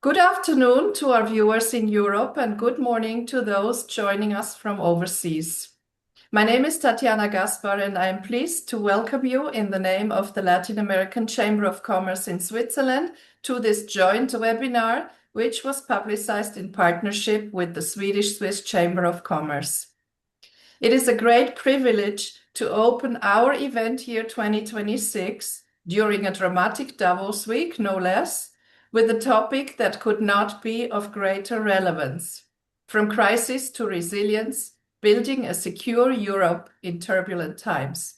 Good afternoon to our viewers in Europe and good morning to those joining us from overseas. My name is Tatiana Gaspar and I am pleased to welcome you in the name of the Latin American Chamber of Commerce in Switzerland to this joint webinar, which was publicized in partnership with the Swedish-Swiss Chamber of Commerce. It is a great privilege to open our event year 2026 during a dramatic Davos week, no less, with a topic that could not be of greater relevance. From crisis to resilience, building a secure Europe in turbulent times.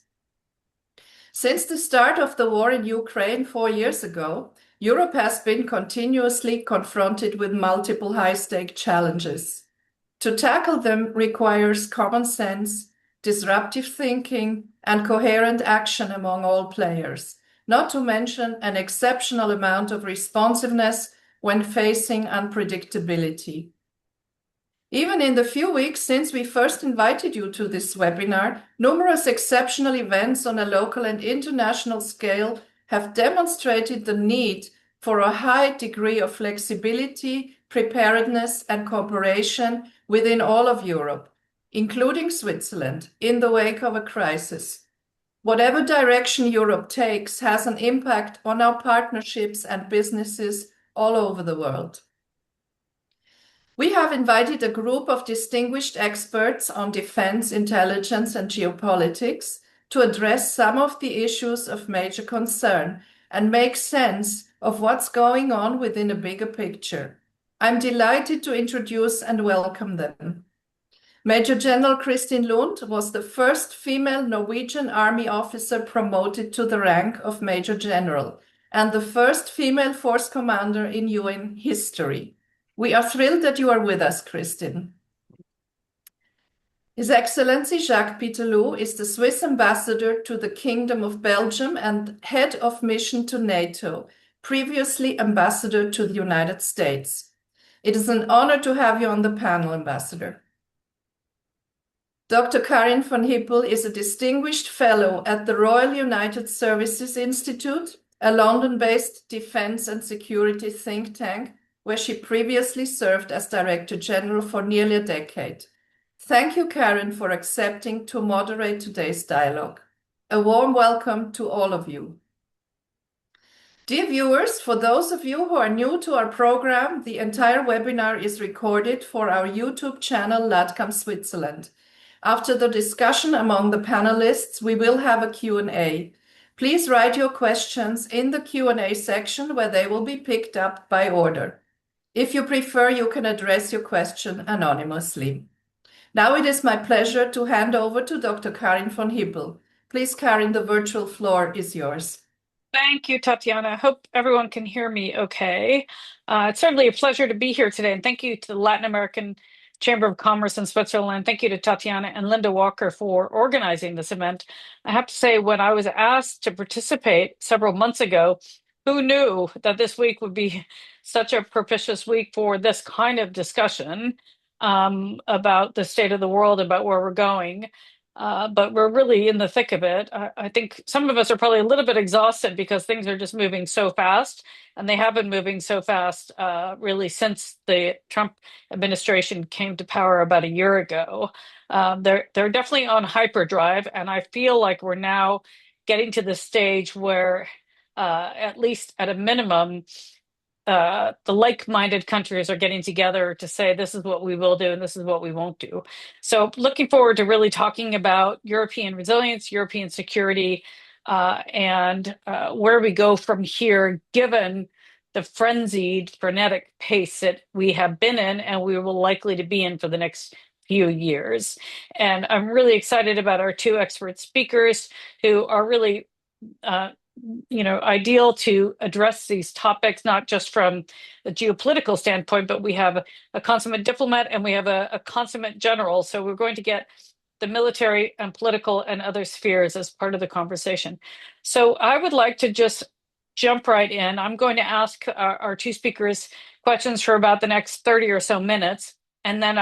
Since the start of the war in Ukraine 4 years ago, Europe has been continuously confronted with multiple high-stake challenges. To tackle them requires common sense, disruptive thinking, and coherent action among all players, not to mention an exceptional amount of responsiveness when facing unpredictability. Even in the few weeks since we first invited you to this webinar, numerous exceptional events on a local and international scale have demonstrated the need for a high degree of flexibility, preparedness, and cooperation within all of Europe, including Switzerland, in the wake of a crisis. Whatever direction Europe takes has an impact on our partnerships and businesses all over the world. We have invited a group of distinguished experts on defense, intelligence, and geopolitics to address some of the issues of major concern and make sense of what's going on within a bigger picture. I'm delighted to introduce and welcome them. Major General Kristin Lund was the first female Norwegian Army officer promoted to the rank of Major General and the first female force commander in UN history. We are thrilled that you are with us, Kristin. His Excellency Jacques Pitteloud is the Swiss ambassador to the Kingdom of Belgium and head of mission to NATO, previously ambassador to the United States. It is an honor to have you on the panel, Ambassador. Dr. Karin von Hippel is a distinguished fellow at the Royal United Services Institute, a London-based defense and security think tank, where she previously served as Director General for nearly a decade. Thank you, Karin, for accepting to moderate today's dialogue. A warm welcome to all of you. Dear viewers, for those of you who are new to our program, the entire webinar is recorded for our YouTube channel, LATCAM Switzerland. After the discussion among the panelists, we will have a Q&A. Please write your questions in the Q&A section where they will be picked up by order. If you prefer, you can address your question anonymously. Now it is my pleasure to hand over to Dr. Karin von Hippel. Please, Karin, the virtual floor is yours. Thank you, Tatiana. I hope everyone can hear me okay. It's certainly a pleasure to be here today, and thank you to the Latin American Chamber of Commerce in Switzerland. Thank you to Tatiana and Linda Walker for organizing this event. I have to say, when I was asked to participate several months ago, who knew that this week would be such a propitious week for this kind of discussion about the state of the world, about where we're going. But we're really in the thick of it. I think some of us are probably a little bit exhausted because things are just moving so fast, and they have been moving so fast really since the Trump administration came to power about a year ago. They're definitely on hyperdrive, and I feel like we're now getting to the stage where, at least at a minimum, the like-minded countries are getting together to say this is what we will do and this is what we won't do. So looking forward to really talking about European resilience, European security, and where we go from here, given the frenzied, frenetic pace that we have been in and we will likely to be in for the next few years. And I'm really excited about our two expert speakers who are really ideal to address these topics, not just from the geopolitical standpoint, but we have a consummate diplomat and we have a consummate general. So we're going to get the military and political and other spheres as part of the conversation. So I would like to just jump right in. I'm going to ask our two speakers questions for about the next 30 or so minutes. And then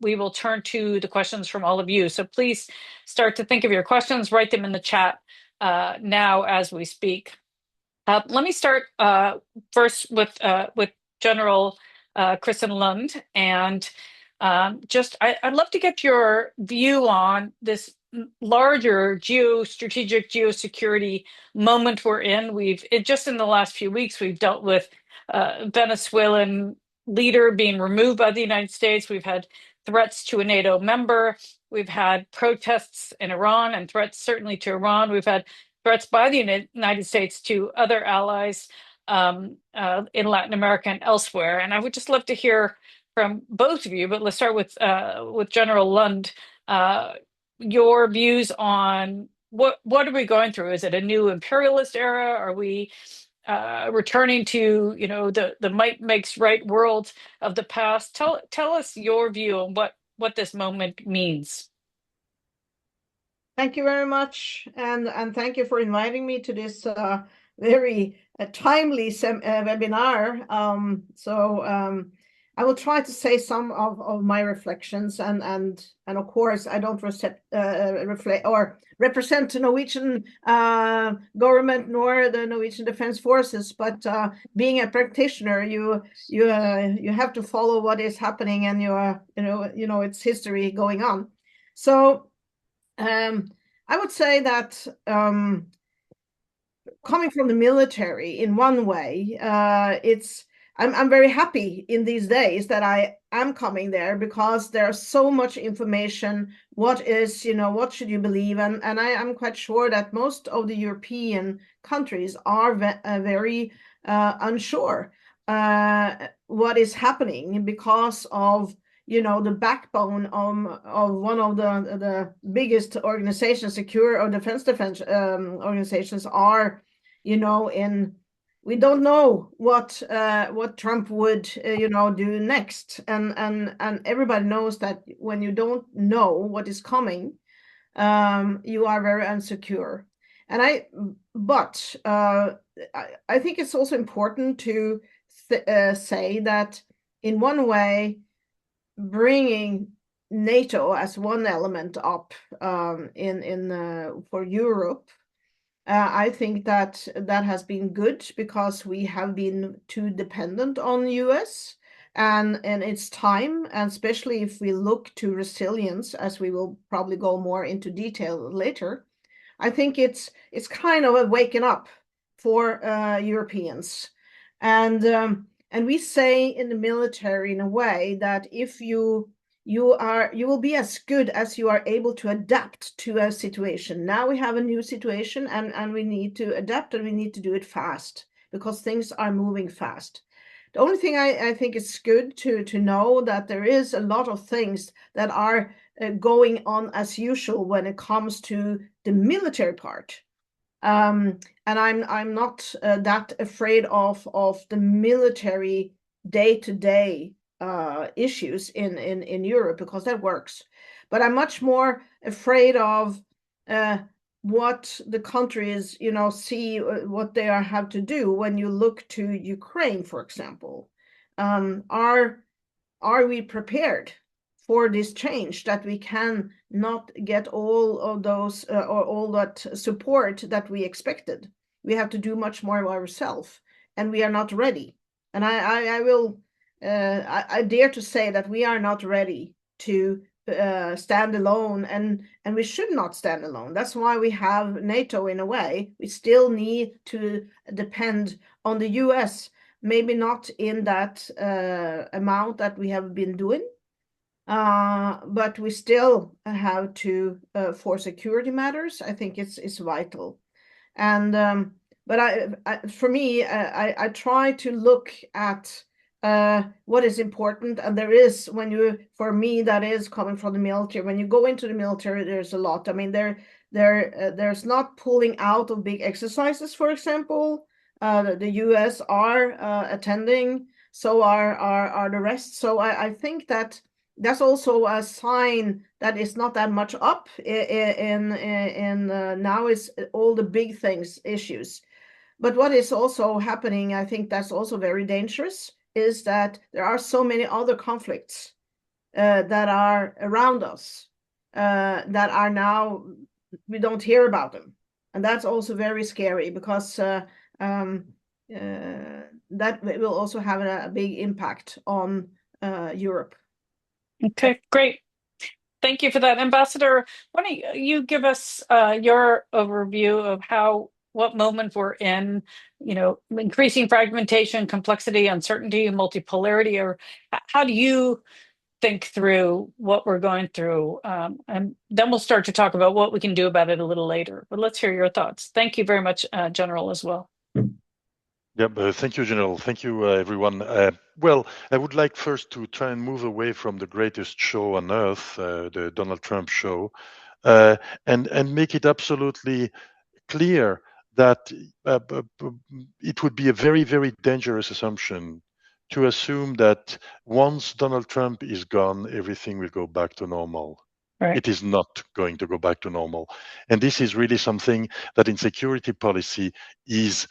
we will turn to the questions from all of you. So please start to think of your questions, write them in the chat now as we speak. Let me start first with General Kristin Lund, and I'd love to get your view on this larger geostrategic geosecurity moment we're in. Just in the last few weeks, we've dealt with Venezuelan leader being removed by the United States. We've had threats to a NATO member. We've had protests in Iran and threats certainly to Iran. We've had threats by the United States to other allies in Latin America and elsewhere. And I would just love to hear from both of you, but let's start with General Lund. Your views on what are we going through? Is it a new imperialist era? Are we returning to the might makes right world of the past? Tell us your view on what this moment means. Thank you very much, and thank you for inviting me to this very timely webinar. I will try to say some of my reflections, and of course I don't reflect or represent the Norwegian government nor the Norwegian Defense Forces, but being a practitioner, you have to follow what is happening, and it's history going on. So I would say that coming from the military, in one way, I'm very happy in these days that I am coming there, because there's so much information. What should you believe? And I am quite sure that most of the European countries are very unsure what is happening, because of the backbone of one of the biggest organizations, secure or defense organizations, are we don't know what Trump would do next, and everybody knows that when you don't know what is coming, you are very insecure. But I think it's also important to say that in one way, bringing NATO as one element up for Europe, I think that has been good, because we have been too dependent on the US, and it's time, and especially if we look to resilience, as we will probably go more into detail later. I think it's kind of a waking up for Europeans, and we say in the military, in a way, that if you will be as good as you are able to adapt to a situation. Now we have a new situation, and we need to adapt, and we need to do it fast, because things are moving fast. The only thing I think is good to know, that there is a lot of things that are going on as usual when it comes to the military part. And I'm not that afraid of the military day-to-day issues in Europe, because that works. But I'm much more afraid of what the countries see what they have to do. When you look to Ukraine, for example, are we prepared for this change, that we can not get all of those or all that support that we expected? We have to do much more ourselves, and we are not ready. And I dare to say that we are not ready to stand alone, and we should not stand alone. That's why we have NATO. In a way, we still need to depend on the US, maybe not in that amount that we have been doing, but we still have to, for security matters, I think it's vital. And but for me, I try to look at what is important, and there is, for me, that is coming from the military. When you go into the military, there's a lot. I mean, there's not pulling out of big exercises, for example. The US are attending, so are the rest. So I think that's also a sign that it's not that much up in now is all the big things issues. But what is also happening, I think that's also very dangerous, is that there are so many other conflicts that are around us that are now, we don't hear about them. And that's also very scary, because that will also have a big impact on Europe. Okay, great. Thank you for that, Ambassador. Why don't you give us your overview of what moment we're in, increasing fragmentation, complexity, uncertainty, multipolarity, or how do you think through what we're going through? And then we'll start to talk about what we can do about it a little later. But let's hear your thoughts. Thank you very much, General, as well. Yeah, thank you, General. Thank you, everyone. Well, I would like first to try and move away from the greatest show on earth, the Donald Trump show, and make it absolutely clear that it would be a very, very dangerous assumption to assume that once Donald Trump is gone, everything will go back to normal. Right. It is not going to go back to normal. And this is really something that in security policy is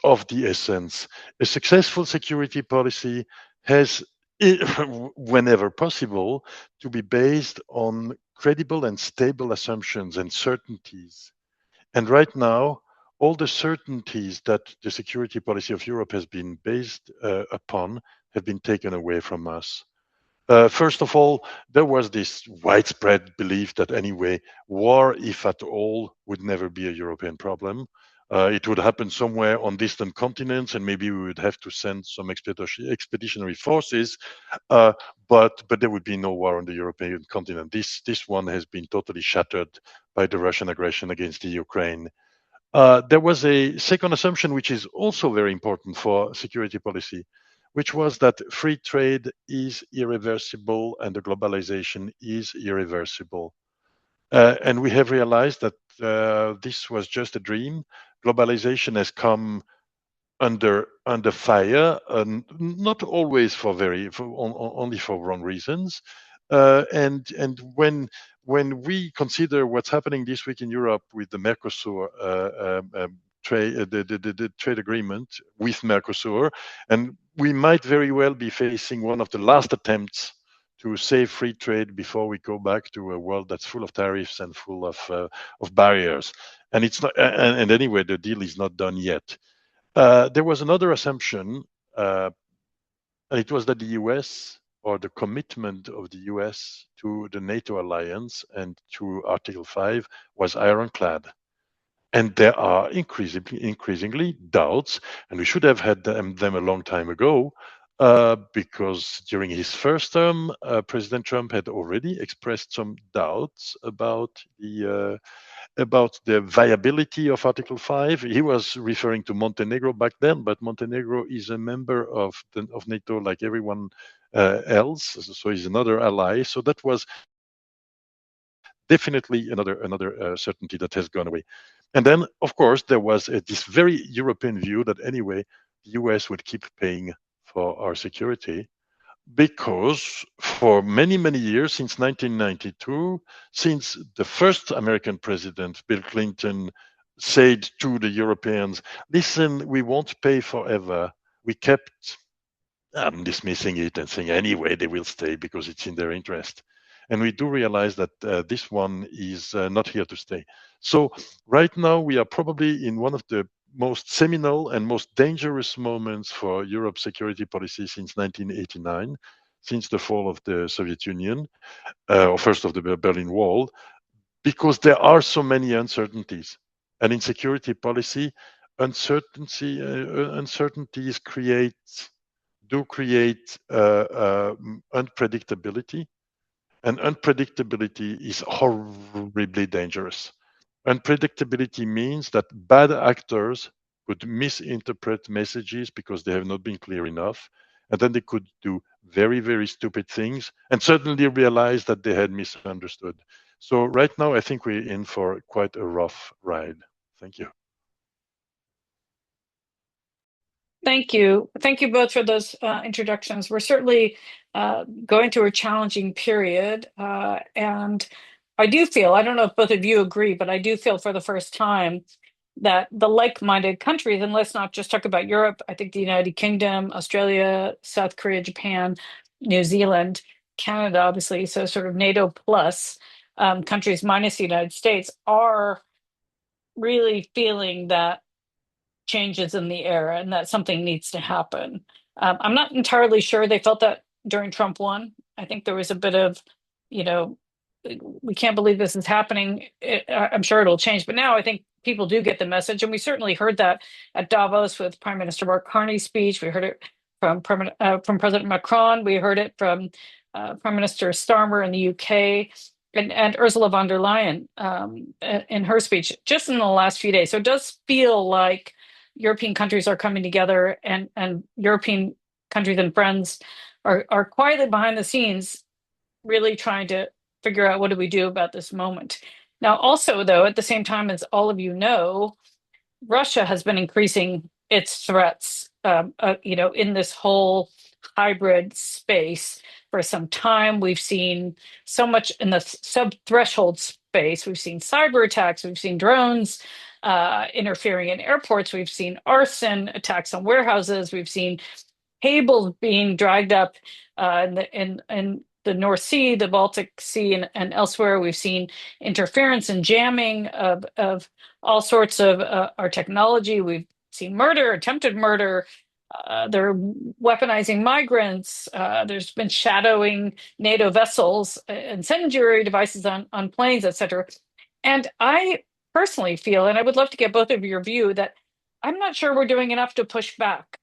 of the essence. A successful security policy has, whenever possible, to be based on credible and stable assumptions and certainties. And right now, all the certainties that the security policy of Europe has been based upon have been taken away from us. First of all, there was this widespread belief that anyway, war, if at all, would never be a European problem. It would happen somewhere on distant continents, and maybe we would have to send some expeditionary forces, but there would be no war on the European continent. This one has been totally shattered by the Russian aggression against the Ukraine. There was a second assumption, which is also very important for security policy, which was that free trade is irreversible and the globalization is irreversible. And we have realized that this was just a dream. Globalization has come under fire, and not always only for wrong reasons. And when we consider what's happening this week in Europe with the Mercosur trade, the trade agreement with Mercosur, and we might very well be facing one of the last attempts to save free trade before we go back to a world that's full of tariffs and full of barriers. And it's not. And anyway, the deal is not done yet. There was another assumption, and it was that the US, or the commitment of the US to the NATO alliance and to Article 5, was ironclad. And there are increasingly doubts, and we should have had them a long time ago, because during his first term, President Trump had already expressed some doubts about the viability of Article 5. He was referring to Montenegro back then, but Montenegro is a member of NATO like everyone else, so he's another ally. So that was definitely another certainty that has gone away. And then, of course, there was this very European view that anyway, the US would keep paying for our security, because for many, many years, since 1992, since the first American president, Bill Clinton, said to the Europeans, listen, we won't pay forever, we kept dismissing it and saying, anyway, they will stay because it's in their interest. And we do realize that this one is not here to stay. So right now, we are probably in one of the most seminal and most dangerous moments for Europe's security policy since 1989, since the fall of the Soviet Union, or first of the Berlin Wall, because there are so many uncertainties. And in security policy, uncertainties do create unpredictability, and unpredictability is horribly dangerous. Unpredictability means that bad actors could misinterpret messages because they have not been clear enough, and then they could do very, very stupid things and suddenly realize that they had misunderstood. So right now, I think we're in for quite a rough ride. Thank you. Thank you. Thank you both for those introductions. We're certainly going through a challenging period. And I do feel, I don't know if both of you agree, but I do feel for the first time that the like-minded countries, and let's not just talk about Europe, I think the United Kingdom, Australia, South Korea, Japan, New Zealand, Canada, obviously, so sort of NATO plus countries minus the United States, are really feeling that changes in the air and that something needs to happen. I'm not entirely sure they felt that during Trump 1. I think there was a bit of, you know, we can't believe this is happening. I'm sure it'll change. But now I think people do get the message. And we certainly heard that at Davos with Prime Minister Mark Carney's speech. We heard it from President Macron. We heard it from Prime Minister Starmer in the UK. And Ursula von der Leyen in her speech just in the last few days. So it does feel like European countries are coming together, and European countries and friends are quietly behind the scenes really trying to figure out what do we do about this moment. Now, also, though, at the same time, as all of you know, Russia has been increasing its threats, in this whole hybrid space for some time. We've seen so much in the sub-threshold space. We've seen cyber attacks. We've seen drones interfering in airports. We've seen arson attacks on warehouses. We've seen cables being dragged up in the North Sea, the Baltic Sea, and elsewhere. We've seen interference and jamming of all sorts of our technology. We've seen murder, attempted murder. They're weaponizing migrants. There's been shadowing NATO vessels, incendiary devices on planes, etc. And I personally feel, and I would love to get both of your view, that I'm not sure we're doing enough to push back.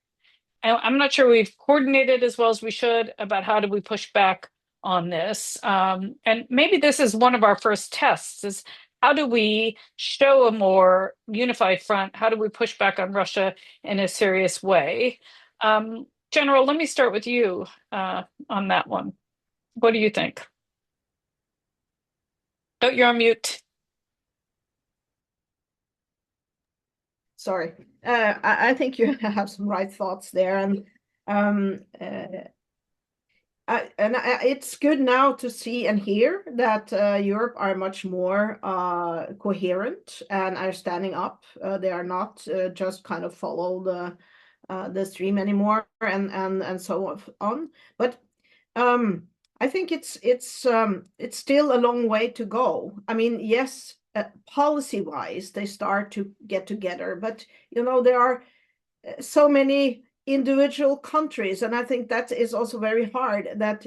I'm not sure we've coordinated as well as we should about how do we push back on this. And maybe this is one of our first tests, is how do we show a more unified front? How do we push back on Russia in a serious way? General, let me start with you on that one. What do you think? Oh, you're on mute. Sorry. I think you have some right thoughts there, and it's good now to see and hear that Europe are much more coherent and are standing up. They are not just kind of follow the stream anymore and so on. But I think it's still a long way to go. I mean, yes, policy-wise, they start to get together, but there are so many individual countries, and I think that is also very hard. That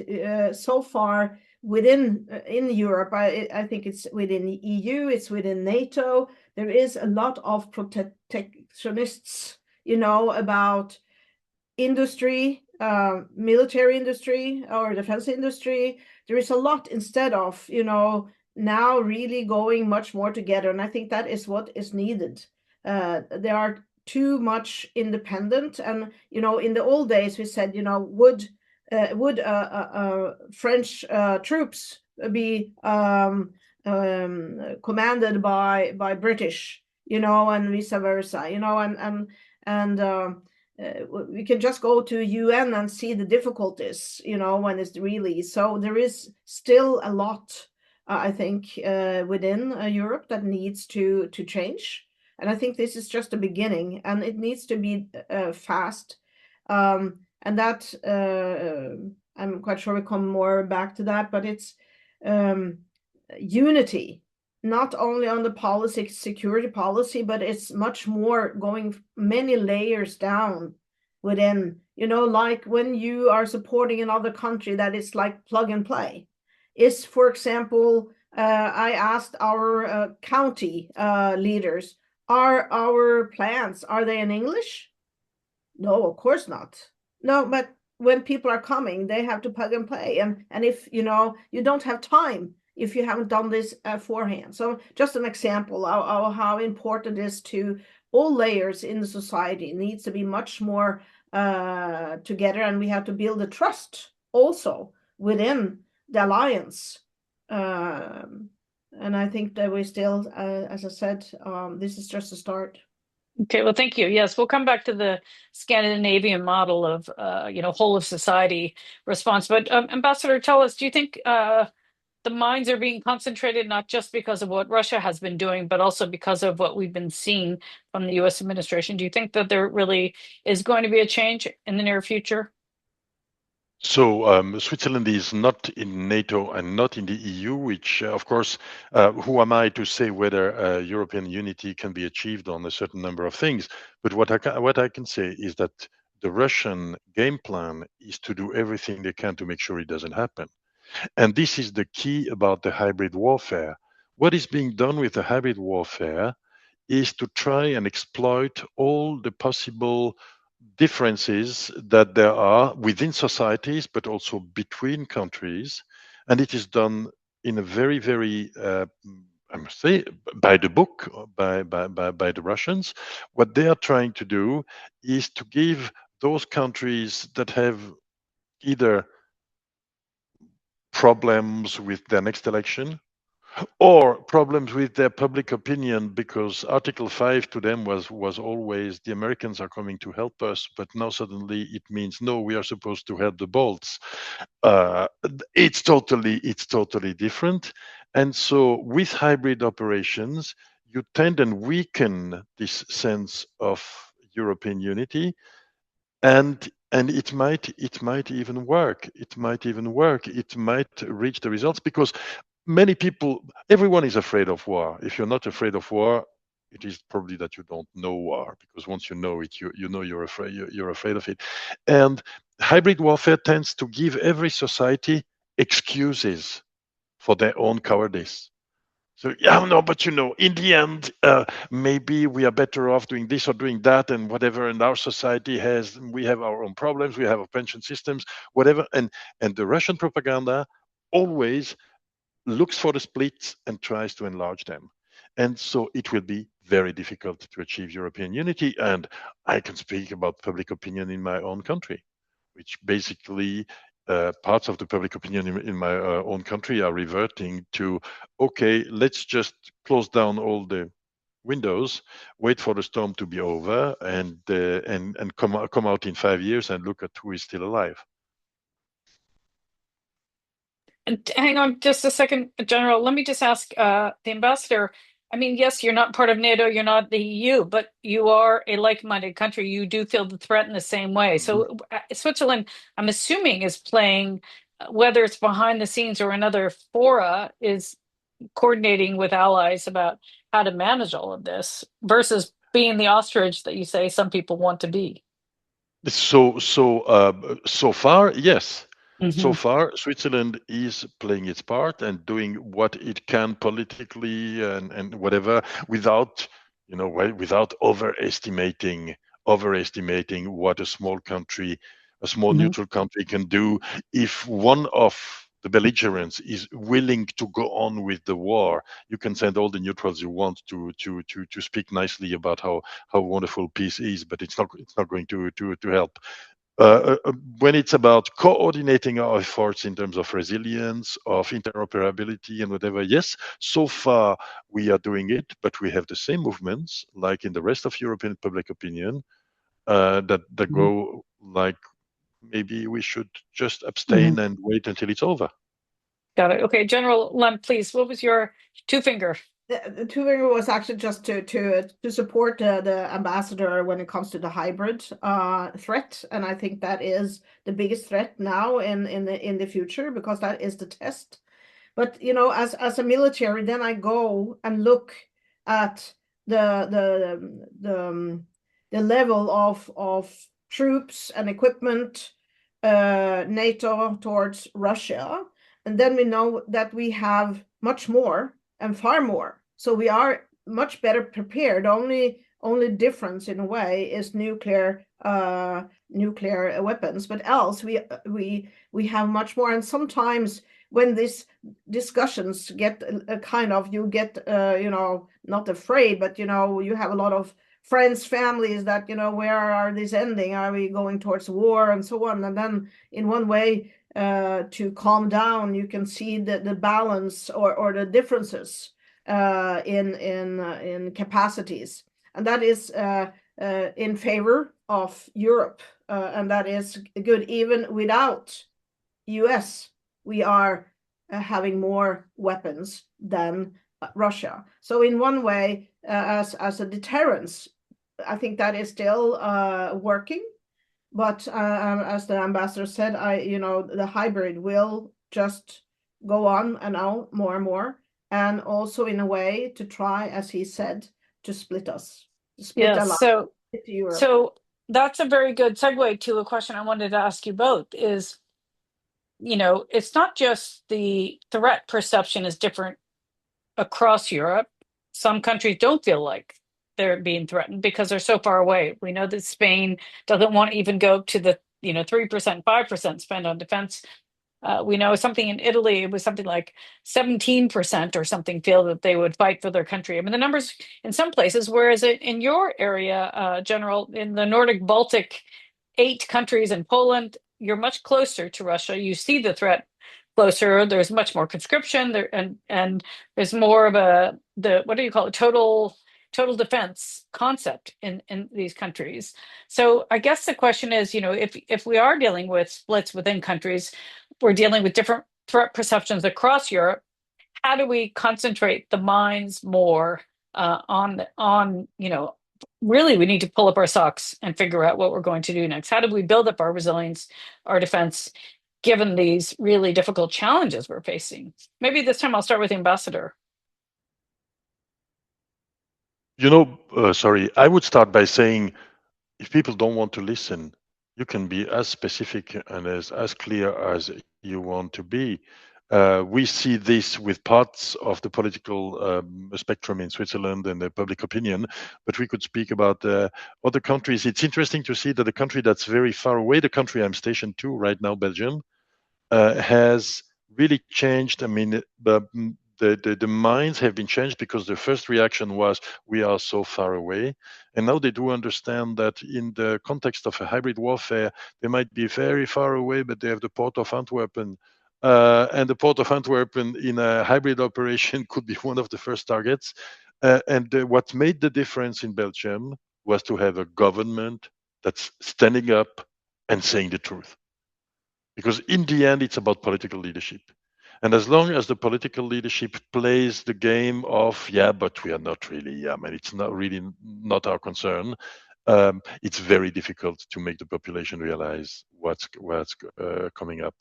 so far in Europe, I think it's within the EU, it's within NATO. There is a lot of protectionists, about industry, military industry or defense industry. There is a lot instead of now really going much more together, and I think that is what is needed. There are too much independent, and in the old days we said, would French troops be commanded by British, and vice versa, and we can just go to UN and see the difficulties, when it's really so. There is still a lot, I think, within Europe that needs to change. And I think this is just a beginning, and it needs to be fast. And that, I'm quite sure we come more back to that, but it's unity, not only on the security policy, but it's much more going many layers down within, like when you are supporting another country, that is like plug and play. Is, for example, I asked our county leaders, are our plans, are they in English? No, of course not. No, but when people are coming, they have to plug and play. And if, you don't have time if you haven't done this beforehand. So just an example of how important it is to all layers in the society. It needs to be much more together, and we have to build a trust also within the alliance. And I think that we still, as I said, this is just a start. Okay, well, thank you. Yes, we'll come back to the Scandinavian model of, whole of society response. But Ambassador, tell us, do you think the minds are being concentrated not just because of what Russia has been doing, but also because of what we've been seeing from the U.S. administration? Do you think that there really is going to be a change in the near future? So Switzerland is not in NATO and not in the EU, which, of course, who am I to say whether European unity can be achieved on a certain number of things? But what I can say is that the Russian game plan is to do everything they can to make sure it doesn't happen. And this is the key about the hybrid warfare. What is being done with the hybrid warfare is to try and exploit all the possible differences that there are within societies, but also between countries. And it is done in a very, very, I must say, by the book, by the Russians. What they are trying to do is to give those countries that have either problems with their next election or problems with their public opinion, because Article 5 to them was always the Americans are coming to help us, but now suddenly it means no, we are supposed to help the Balts. It's totally different. And so with hybrid operations, you tend and weaken this sense of European unity, and it might even work. It might reach the results, because many people, everyone is afraid of war. If you're not afraid of war, it is probably that you don't know war, because once you know it, you know you're afraid of it. And hybrid warfare tends to give every society excuses for their own cowardice. So yeah, no, but in the end, maybe we are better off doing this or doing that and whatever. And our society we have our own problems. We have our pension systems, whatever. And the Russian propaganda always looks for the splits and tries to enlarge them. And so it will be very difficult to achieve European unity. And I can speak about public opinion in my own country, which basically parts of the public opinion in my own country are reverting to, okay, let's just close down all the windows, wait for the storm to be over, and come out in 5 years and look at who is still alive. And hang on just a second, General. Let me just ask the ambassador. I mean, yes, you're not part of NATO, you're not the EU, but you are a like-minded country. You do feel the threat in the same way. So Switzerland, I'm assuming, is playing, whether it's behind the scenes or in other fora, is coordinating with allies about how to manage all of this versus being the ostrich that you say some people want to be. So far, yes. So Mhm. far, Switzerland is playing its part and doing what it can politically and whatever, without overestimating what a small country, a small Mhm. neutral country can do if one of the belligerents is willing to go on with the war. You can send all the neutrals you want to speak nicely about how wonderful peace is, but it's not going to help. When it's about coordinating our efforts in terms of resilience, of interoperability, and whatever, yes, so far we are doing it, but we have the same movements like in the rest of European public opinion that go like, maybe we should just abstain and wait until it's over. Got it. Okay, General Lund, please. What was your two finger? The two finger was actually just to support the ambassador when it comes to the hybrid threat, and I think that is the biggest threat now in the future, because that is the test. But as a military, then I go and look at the level of troops and equipment, NATO towards Russia, and then we know that we have much more and far more. So we are much better prepared. Only difference in a way is nuclear weapons, but else we have much more. And sometimes when these discussions get you get not afraid, but you have a lot of friends, families that where are these ending? Are we going towards war and so on? And then in one way to calm down, you can see the balance or the differences in capacities, and that is in favor of Europe, and that is good. Even without US, we are having more weapons than Russia. So in one way, as a deterrence, I think that is still working. But as the ambassador said, the hybrid will just go on and on more and more, and also in a way to try, as he said, to split us, to split Yes, alliance to Europe. so that's a very good segue to a question I wanted to ask you both is, it's not just the threat perception is different across Europe. Some countries don't feel like they're being threatened because they're so far away. We know that Spain doesn't want to even go to the 3%, 5% spend on defense. We know something in Italy, it was something like 17% or something feel that they would fight for their country. I mean, the numbers in some places, whereas in your area, General, in the Nordic Baltic 8 countries and Poland, you're much closer to Russia. You see the threat closer. There's much more conscription there, and there's more of what do you call it, total defense concept in these countries. So I guess the question is, if we are dealing with splits within countries, we're dealing with different threat perceptions across Europe. How do we concentrate the minds more on really we need to pull up our socks and figure out what we're going to do next? How do we build up our resilience, our defense, given these really difficult challenges we're facing? Maybe this time I'll start with the ambassador. Sorry, I would start by saying, if people don't want to listen, you can be as specific and as clear as you want to be. We see this with parts of the political spectrum in Switzerland and the public opinion, but we could speak about other countries. It's interesting to see that a country that's very far away, the country I'm stationed to right now, Belgium, has really changed. I mean, the minds have been changed because the first reaction was, we are so far away. And now they do understand that in the context of a hybrid warfare, they might be very far away, but they have the port of Antwerp. And the port of Antwerp in a hybrid operation could be one of the first targets. What made the difference in Belgium was to have a government that's standing up and saying the truth. Because in the end, it's about political leadership. And as long as the political leadership plays the game of, but we are not really, it's not really not our concern, it's very difficult to make the population realize what's coming up.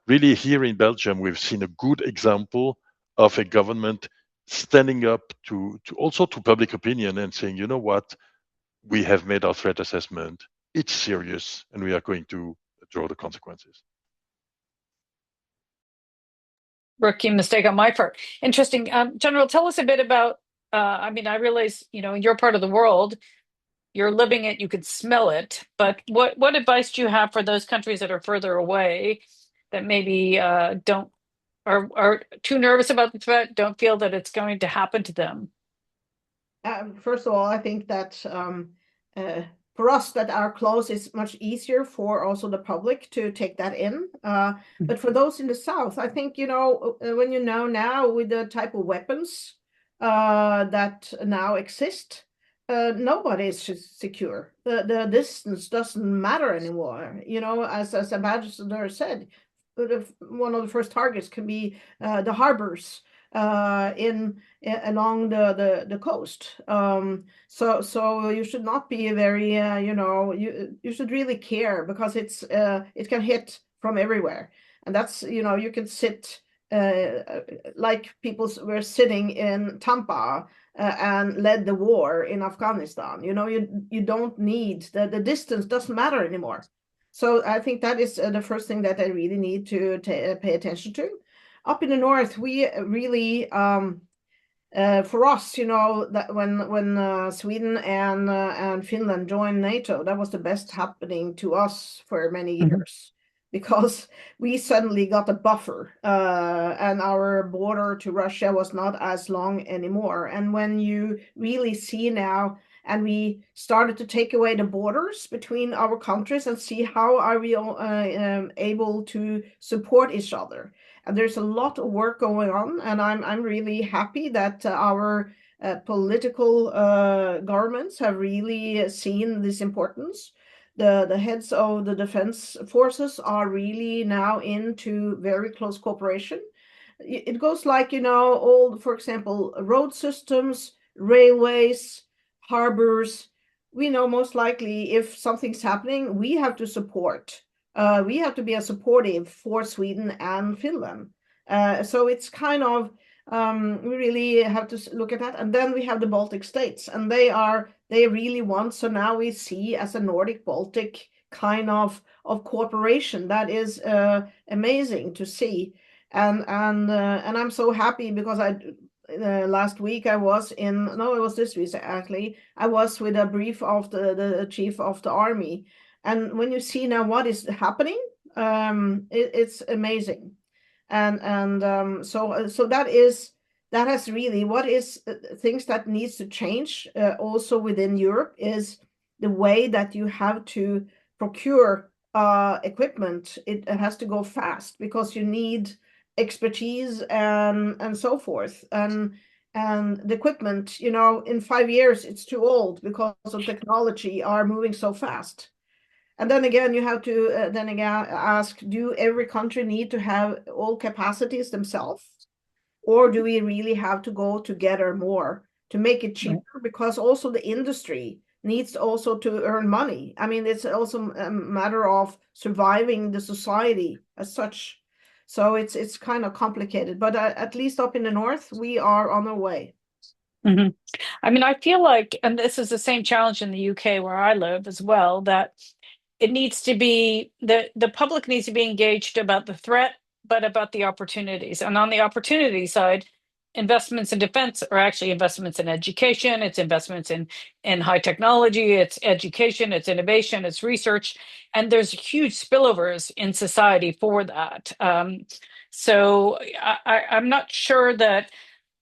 Really, here in Belgium, we've seen a good example of a government standing up to also to public opinion and saying, you know what, we have made our threat assessment, it's serious, and we are going to draw the consequences. Rookie mistake on my part. Interesting. General, tell us a bit about, I realize, in your part of the world, you're living it, you could smell it, but what advice do you have for those countries that are further away that maybe are too nervous about the threat, don't feel that it's going to happen to them? First of all, I think that for us that are close, it's much easier for also the public to take that in. But for those in the south, I think, when now with the type of weapons that now exist, nobody is secure. The distance doesn't matter anymore. As Ambassador said, one of the first targets can be the harbors along the coast. So you should not be very you should really care, because it can hit from everywhere, and that's you can sit like people were sitting in Tampa and led the war in Afghanistan. You don't need the distance doesn't matter anymore. So I think that is the first thing that I really need to pay attention to. Up in the north, we really, for us, that when Sweden and Finland joined NATO, that was the best happening to us for many years, because we suddenly got a buffer, and our border to Russia was not as long anymore. And when you really see now, and we started to take away the borders between our countries and see how are we able to support each other. And there's a lot of work going on, and I'm really happy that our political governments have really seen this importance. The heads of the defense forces are really now into very close cooperation. It goes like, all, for example, road systems, railways, harbors, we know most likely if something's happening, we have to support. We have to be a supportive for Sweden and Finland. So it's kind of we really have to look at that. And then we have the Baltic states, and they really want. So now we see as a Nordic Baltic kind of cooperation that is amazing to see. And I'm so happy because last week I was in, no, it was this week actually. I was with a brief of the chief of the army, and when you see now what is happening, it's amazing. So that has really what is things that needs to change also within Europe is the way that you have to procure equipment. It has to go fast because you need expertise and so forth. And the equipment, in 5 years, it's too old because of technology are moving so fast. And then again, you have to ask, do every country need to have all capacities themselves? Or do we really have to go together more to make it cheaper? Because also the industry needs also to earn money. I mean, it's also a matter of surviving the society as such. So it's kind of complicated, but at least up in the north, we are on our way. Mm-hmm. I mean, I feel like, and this is the same challenge in the UK where I live as well, that it needs to be the public needs to be engaged about the threat, but about the opportunities. And on the opportunity side, investments in defense are actually investments in education, it's investments in high technology, it's education, it's innovation, it's research, and there's huge spillovers in society for that. So I'm not sure that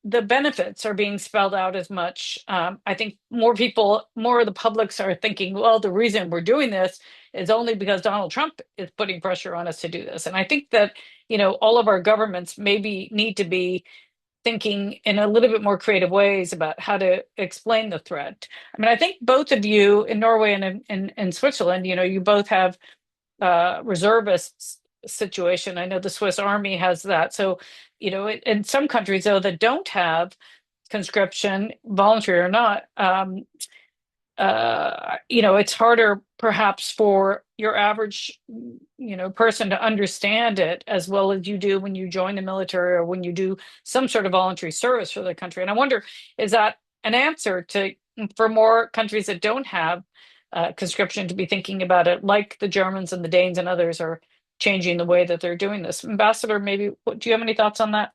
the benefits are being spelled out as much. I think more of the publics are thinking, well, the reason we're doing this is only because Donald Trump is putting pressure on us to do this. And I think that, all of our governments maybe need to be thinking in a little bit more creative ways about how to explain the threat. I mean, I think both of you in Norway and in Switzerland, you both have reservists situation. I know the Swiss Army has that. So, in some countries, though, that don't have conscription, voluntary or not, it's harder perhaps for your average, person to understand it as well as you do when you join the military or when you do some sort of voluntary service for the country. And I wonder, is that an answer for more countries that don't have conscription to be thinking about it, like the Germans and the Danes and others are changing the way that they're doing this? Ambassador, maybe, do you have any thoughts on that?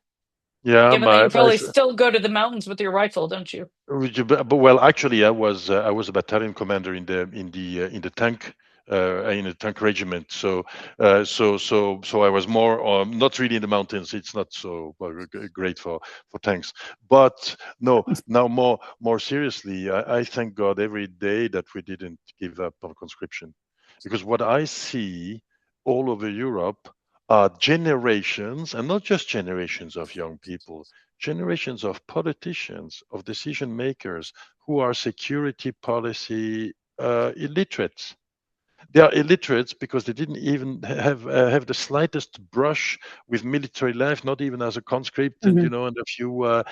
Yeah, Given that you probably still go to the mountains with your rifle, don't you? Well, actually, I was a battalion commander in the tank in a tank regiment. So I was more not really in the mountains. It's not so great for tanks. But no, now more seriously, I thank God every day that we didn't give up on conscription, because what I see all over Europe are generations, and not just generations of young people, generations of politicians, of decision makers who are security policy illiterates. They are illiterates because they didn't even have the slightest brush with military life, not even as a conscript, and and a few.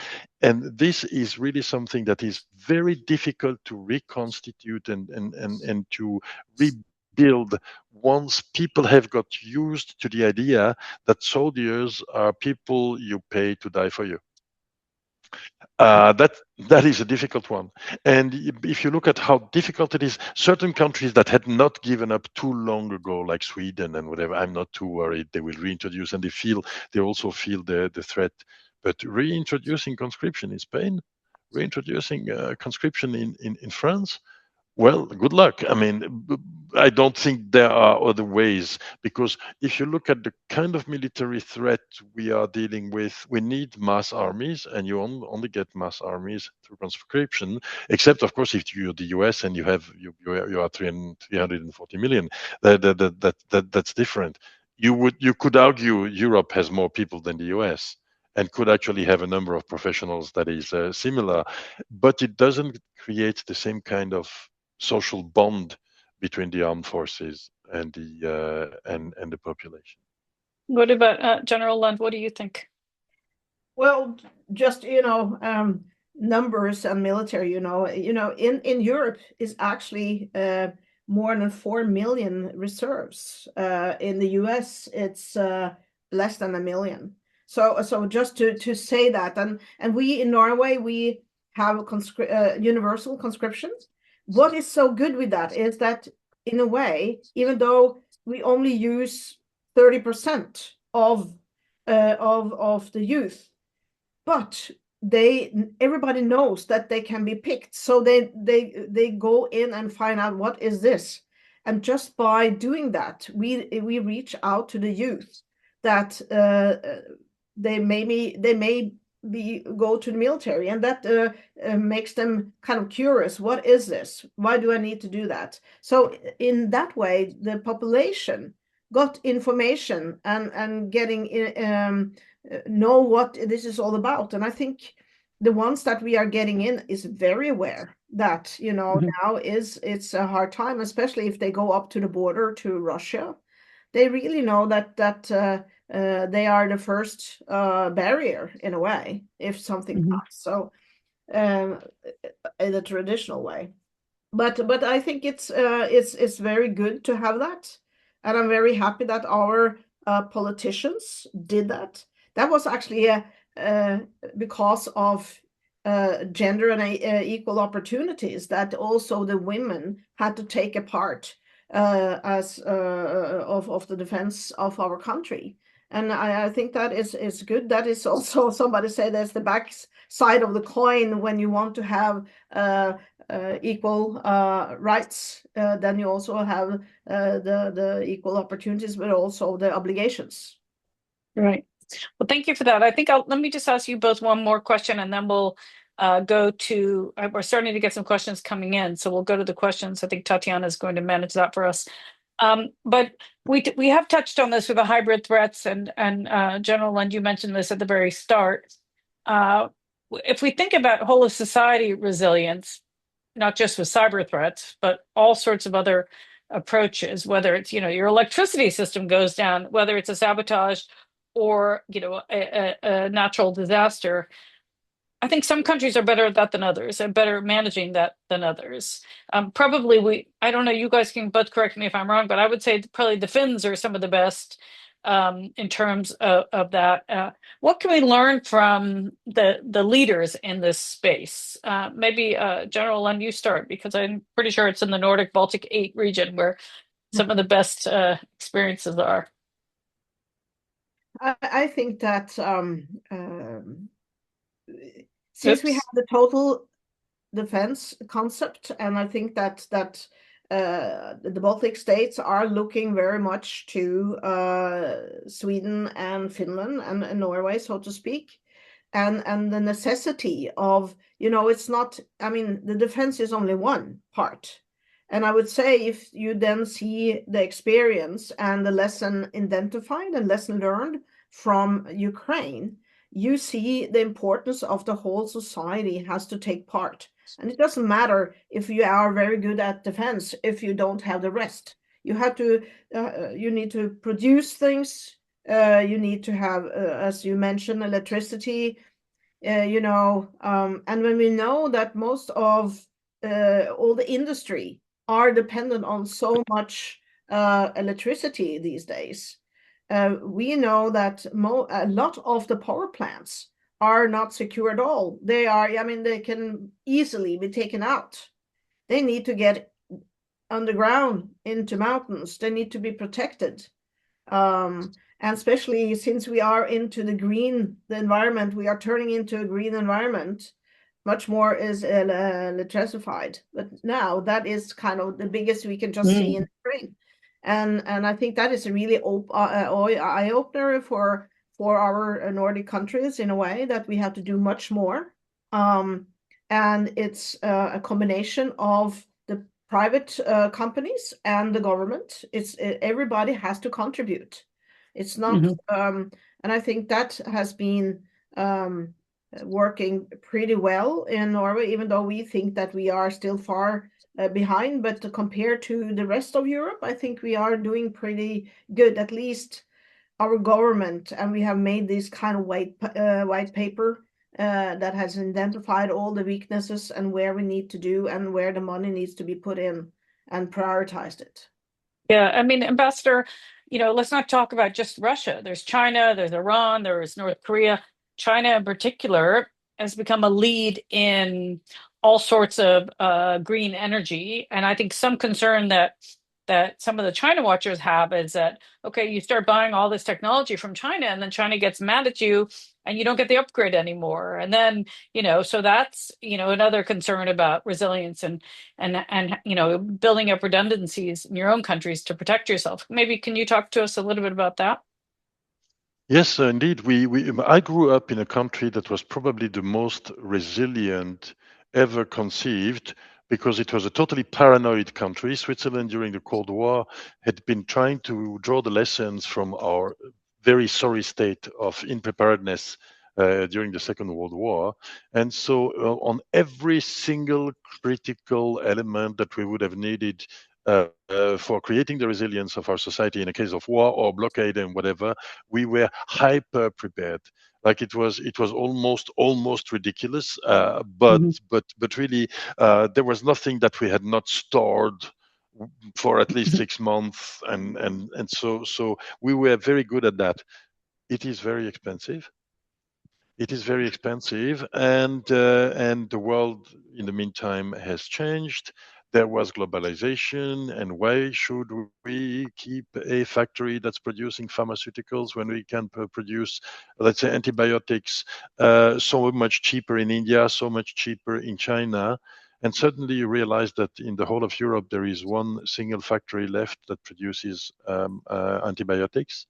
And this is really something that is very difficult to reconstitute and to rebuild once people have got used to the idea that soldiers are people you pay to die for you. That is a difficult one. And if you look at how difficult it is, certain countries that had not given up too long ago, like Sweden and whatever, I'm not too worried. They will reintroduce, and they also feel the threat. But reintroducing conscription in Spain, reintroducing conscription in France, well, good luck. I mean, I don't think there are other ways, because if you look at the kind of military threat we are dealing with, we need mass armies, and you only get mass armies through conscription, except, of course, if you're the US and you are 340 million. That's different. You could argue Europe has more people than the US and could actually have a number of professionals that is similar, but it doesn't create the same kind of social bond between the armed forces and the population. What about General Lund? What do you think? Well, just numbers and military, in Europe is actually more than 4 million reserves. In the US, it's less than 1 million. So just to say that, and we in Norway, we have universal conscription. What is so good with that is that, in a way, even though we only use 30% of the youth, but everybody knows that they can be picked, so they go in and find out what is this, and just by doing that, we reach out to the youth that they may go to the military, and that makes them kind of curious. What is this? Why do I need to do that? So in that way, the population got information and getting know what this is all about. And I think the ones that we are getting in is very aware that, now it's a hard time, especially if they go up to the border to Russia. They really know that they are the first barrier, in a way, if something comes. So in the traditional way. But I think it's very good to have that. And I'm very happy that our politicians did that. That was actually because of gender and equal opportunities, that also the women had to take a part as of the defense of our country. And I think that is good. That is also, somebody said, there's the back side of the coin. When you want to have equal rights, then you also have the equal opportunities, but also the obligations. Right. Well, thank you for that. I think let me just ask you both one more question, and then we'll go to, we're starting to get some questions coming in, so we'll go to the questions. I think Tatiana is going to manage that for us. But we have touched on this with the hybrid threats, and General Lund, you mentioned this at the very start. If we think about whole of society resilience, not just with cyber threats, but all sorts of other approaches, whether it's, your electricity system goes down, whether it's a sabotage or, a natural disaster, I think some countries are better at that than others, and better at managing that than others. Probably I don't know, you guys can both correct me if I'm wrong, but I would say probably the Finns are some of the best in terms of that. What can we learn from the leaders in this space? Maybe General Lund, you start, because I'm pretty sure it's in the Nordic Baltic 8 region where some of the best experiences are. I think that since we have the total defense concept, and I think that the Baltic states are looking very much to Sweden and Finland and Norway, so to speak, and the necessity of, it's not, the defense is only one part. And I would say, if you then see the experience and the lesson identified and lesson learned from Ukraine, you see the importance of the whole society has to take part. And it doesn't matter if you are very good at defense if you don't have the rest. You have to, you need to produce things. You need to have, as you mentioned, electricity. And when we know that most of all the industry are dependent on so much electricity these days, we know that a lot of the power plants are not secure at all. They are, they can easily be taken out. They need to get underground into mountains. They need to be protected. And especially since we are into the environment, we are turning into a green environment. Much more is electrified. But now that is kind of the biggest we can just see in Ukraine. And I think that is a really eye-opener for our Nordic countries, in a way, that we have to do much more. And it's a combination of the private companies and the government. Everybody has to contribute. It's not, and I think that has been working pretty well in Norway, even though we think that we are still far behind. But compared to the rest of Europe, I think we are doing pretty good, at least our government. And we have made this kind of white paper that has identified all the weaknesses and where we need to do and where the money needs to be put in and prioritized it. Yeah, I mean, Ambassador, let's not talk about just Russia. There's China, there's Iran, there's North Korea. China in particular has become a lead in all sorts of green energy. And I think some concern that some of the China watchers have is that, okay, you start buying all this technology from China and then China gets mad at you and you don't get the upgrade anymore. And then, so that's, another concern about resilience and building up redundancies in your own countries to protect yourself. Maybe can you talk to us a little bit about that? Yes, indeed. I grew up in a country that was probably the most resilient ever conceived because it was a totally paranoid country. Switzerland during the Cold War had been trying to draw the lessons from our very sorry state of unpreparedness during the Second World War. And so on every single critical element that we would have needed for creating the resilience of our society in a case of war or blockade and whatever, we were hyper prepared. Like it was almost ridiculous, but really there was nothing that we had not stored for at least 6 months, and so we were very good at that. It is very expensive. It is very expensive, and the world in the meantime has changed. There was globalization, and why should we keep a factory that's producing pharmaceuticals when we can produce, let's say, antibiotics so much cheaper in India, so much cheaper in China? And suddenly you realize that in the whole of Europe there is one single factory left that produces antibiotics.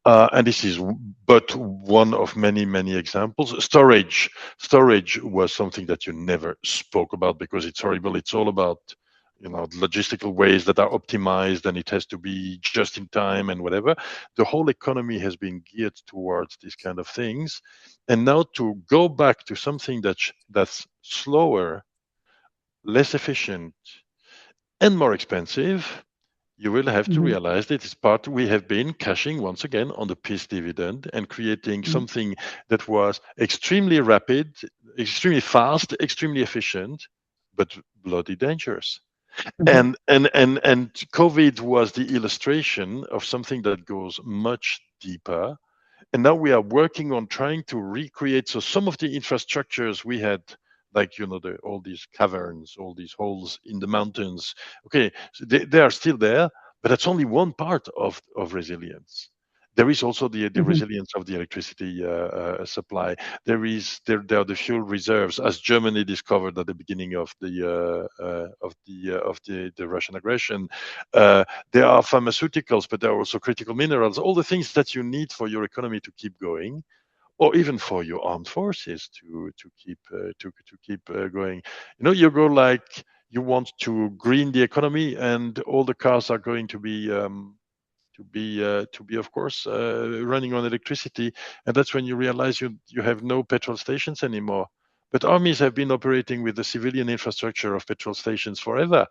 And this is but one of many, many examples. Storage was something that you never spoke about because it's horrible. It's all about, logistical ways that are optimized, and it has to be just in time and whatever. The whole economy has been geared towards these kind of things. And now to go back to something that's slower, less efficient, and more expensive, you will have to realize that it's part we have been cashing once again on the peace dividend and creating something that was extremely rapid, extremely fast, extremely efficient, but bloody dangerous. And COVID was the illustration of something that goes much deeper. And now we are working on trying to recreate. So some of the infrastructures we had, like all these caverns, all these holes in the mountains. Okay, so they are still there, but that's only one part of resilience. There is also the resilience of the electricity supply. There are the fuel reserves, as Germany discovered at the beginning of the Russian aggression. There are pharmaceuticals, but there are also critical minerals. All the things that you need for your economy to keep going, or even for your armed forces to keep going. You go like you want to green the economy, and all the cars are going to be of course running on electricity, and that's when you realize you have no petrol stations anymore. But armies have been operating with the civilian infrastructure of petrol stations forever.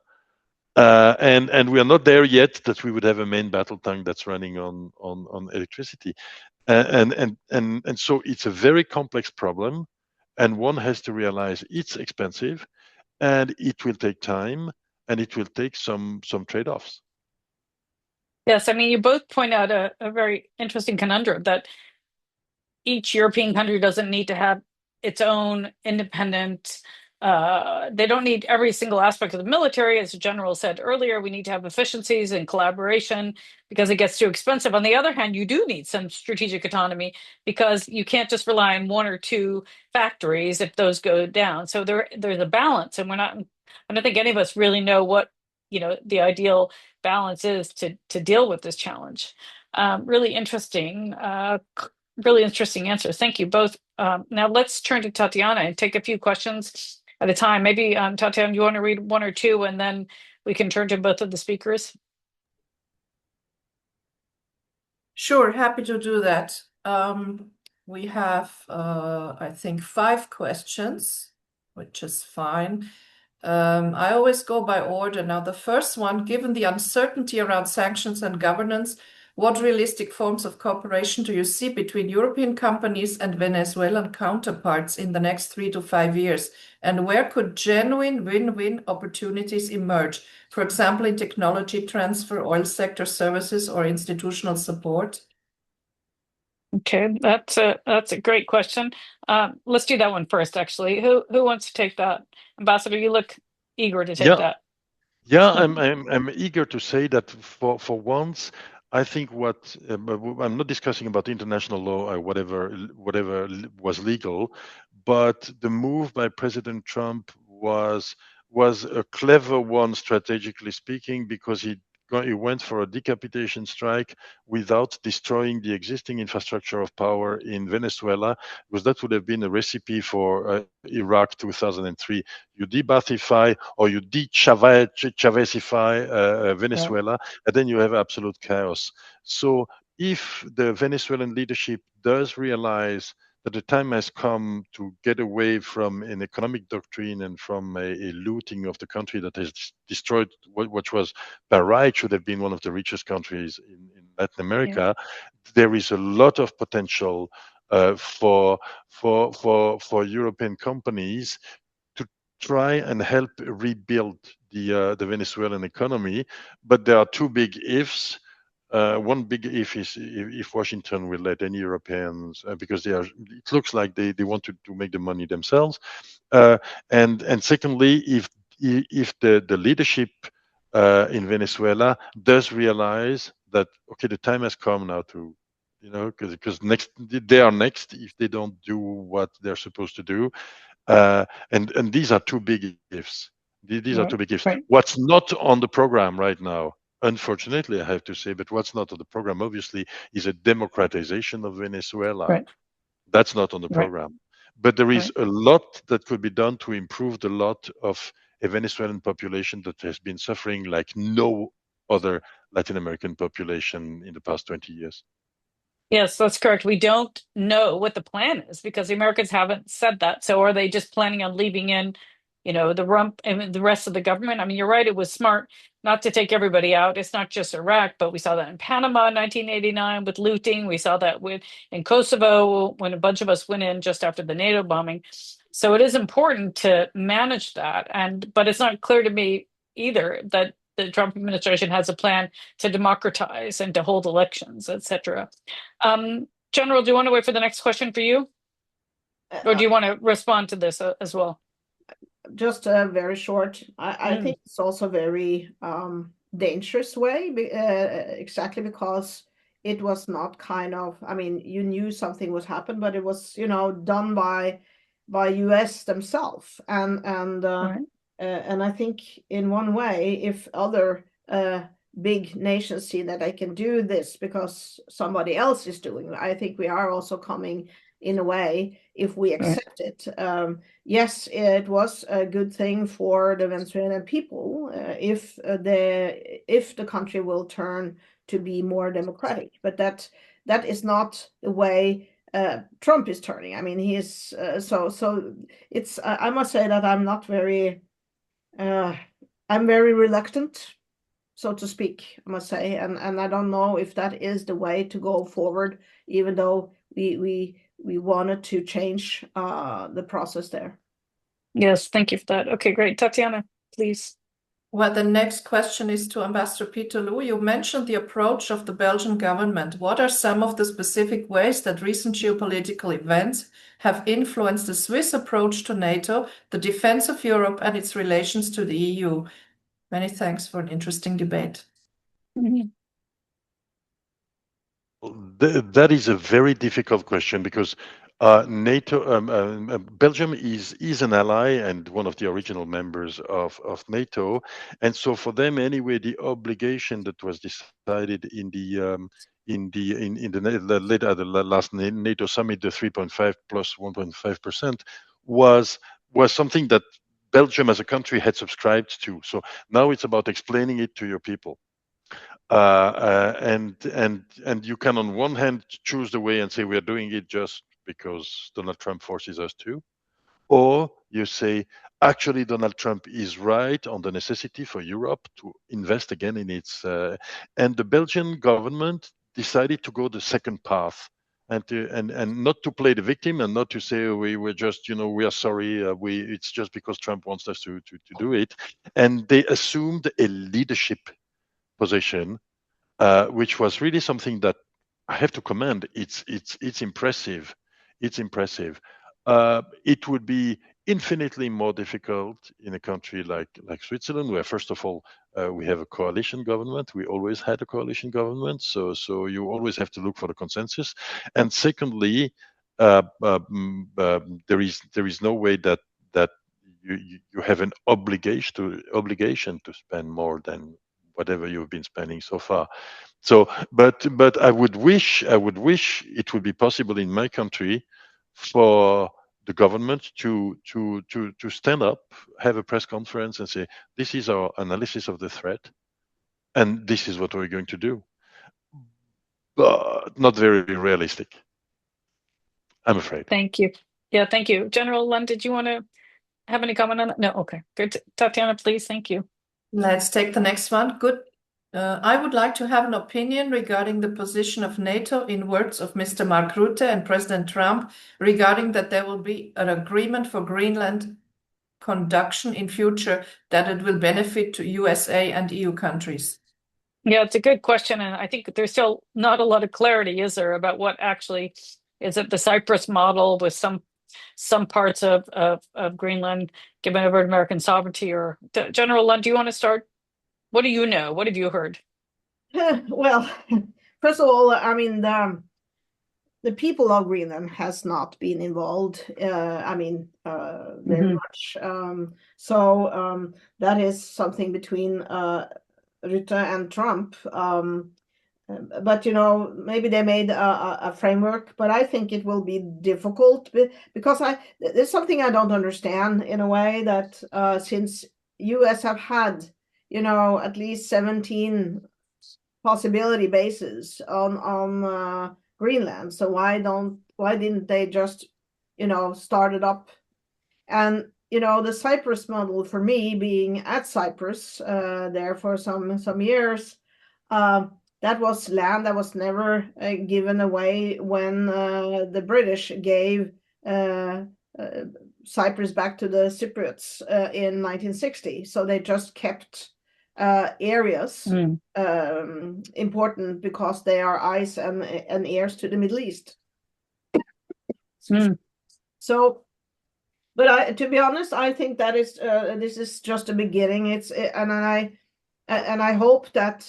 And we are not there yet that we would have a main battle tank that's running on electricity. And so it's a very complex problem, and one has to realize it's expensive, and it will take time, and it will take some trade-offs. Yes, I mean, you both point out a very interesting conundrum that each European country doesn't need to have its own independent, they don't need every single aspect of the military. As the general said earlier, we need to have efficiencies and collaboration because it gets too expensive. On the other hand, you do need some strategic autonomy because you can't just rely on one or two factories if those go down. So there's a balance, and I don't think any of us really know what, the ideal balance is to deal with this challenge. Really interesting. Really interesting answers. Thank you both. Now let's turn to Tatiana and take a few questions at a time. Maybe Tatiana, you want to read one or two, and then we can turn to both of the speakers? Sure, happy to do that. We have, I think, 5 questions, which is fine. I always go by order. Now, the first one, given the uncertainty around sanctions and governance, What realistic forms of cooperation do you see between European companies and Venezuelan counterparts in the next 3 to 5 years? And where could genuine win-win opportunities emerge? For example, in technology transfer, oil sector services, or institutional support? Okay, that's a great question. Let's do that one first, actually. Who wants to take that? Ambassador, you look eager to take that. Yeah, I'm eager to say that for once, I think what I'm not discussing about international law or whatever was legal, but the move by President Trump was a clever one strategically speaking, because he went for a decapitation strike without destroying the existing infrastructure of power in Venezuela, because that would have been a recipe for Iraq 2003. You de-Baathify or you de-Chavezify Venezuela, and then you have absolute chaos. So if the Venezuelan leadership does realize that the time has come to get away from an economic doctrine and from a looting of the country that has destroyed what was by right should have been one of the richest countries in Latin America, there is a lot of potential for European companies to try and help rebuild the Venezuelan economy. But there are two big ifs. One big if is if Washington will let any Europeans, because it looks like they want to make the money themselves. And secondly, if the leadership in Venezuela does realize that, okay, the time has come now to, because they are next if they don't do what they're supposed to do. And these are two big ifs. These are two big ifs. Right. What's not on the program right now, unfortunately, I have to say, but what's not on the program, obviously, is a democratization of Venezuela. Right. That's not on the program. But there is a lot that could be done to improve the lot of a Venezuelan population that has been suffering like no other Latin American population in the past 20 years. Yes, that's correct. We don't know what the plan is because the Americans haven't said that. So are they just planning on leaving in, the rump and the rest of the government? I mean, you're right. It was smart not to take everybody out. It's not just Iraq, but we saw that in Panama in 1989 with looting. We saw that in Kosovo when a bunch of us went in just after the NATO bombing. So it is important to manage that. But it's not clear to me either that the Trump administration has a plan to democratize and to hold elections, etc. General, do you want to wait for the next question for you? Or do you want to respond to this as well? Just very short. I think it's also a very dangerous way, exactly because it was not you knew something was happening, but it was, done by US themselves. And I think in one way, if other big nations see that they can do this because somebody else is doing it, I think we are also coming in a way if we accept it. Yes, it was a good thing for the Venezuelan people if the country will turn to be more democratic, but that is not the way Trump is turning. I mean, he is so it's I must say that I'm not very I'm very reluctant, so to speak, I must say, and I don't know if that is the way to go forward, even though we wanted to change the process there. Yes, thank you for that. Okay, great. Tatiana, please. Well, the next question is to Ambassador Pitteloud. You mentioned the approach of the Belgian government. What are some of the specific ways that recent geopolitical events have influenced the Swiss approach to NATO, the defense of Europe, and its relations to the EU? Many thanks for an interesting debate. That is a very difficult question because NATO, Belgium is an ally and one of the original members of NATO, and so for them anyway, the obligation that was decided in the last NATO summit, the 3.5 plus 1.5%, was something that Belgium as a country had subscribed to. So now it's about explaining it to your people. And you can on one hand choose the way and say we are doing it just because Donald Trump forces us to, or you say actually Donald Trump is right on the necessity for Europe to invest again in its and the Belgian government decided to go the second path, and not to play the victim, and not to say, oh, we were just, we are sorry, it's just because Trump wants us to do it. And they assumed a leadership position, which was really something that I have to commend. It's impressive. It's impressive. It would be infinitely more difficult in a country like Switzerland, where first of all we have a coalition government. We always had a coalition government, so you always have to look for the consensus. And secondly, there is no way that you have an obligation to spend more than whatever you've been spending so far. So, but I would wish it would be possible in my country for the government to stand up, have a press conference, and say, this is our analysis of the threat, and this is what we're going to do. But not very realistic, I'm afraid. Thank you. Yeah, thank you. General Lund, did you want to have any comment on that? No, okay, good. Tatiana, please, thank you. Let's take the next one. Good. I would like to have an opinion regarding the position of NATO in words of Mr. Mark Rutte and President Trump regarding that there will be an agreement for Greenland conduction in future, that it will benefit to USA and EU countries. Yeah, it's a good question. And I think there's still not a lot of clarity, is there, about what actually, is it the Cyprus model with some parts of Greenland given over American sovereignty? Or General Lund, do you want to start? What do you know? What have you heard? Well, first of all, I mean, the people of Greenland has not been involved, very much. So that is something between Rutte and Trump. But, maybe they made a framework, but I think it will be difficult because there's something I don't understand in a way, that since US have had, at least 17 possibility bases on Greenland. So why didn't they just, start it up? And, the Cyprus model, for me, being at Cyprus there for some years, that was land that was never given away when the British gave Cyprus back to the Cypriots in 1960. So they just kept areas important because they are eyes and ears to the Middle East. So, but to be honest, I think that is this is just a beginning. And I hope that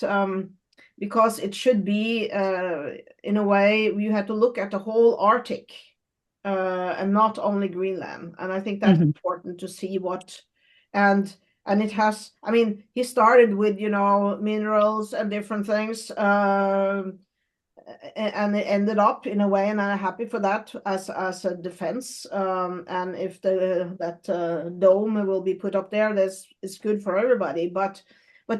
because it should be in a way you have to look at the whole Arctic and not only Greenland. And I think that's important to see what and it has, I mean, he started with, minerals and different things, and it ended up in a way, and I'm happy for that as a defense. And if that dome will be put up there, it's good for everybody. But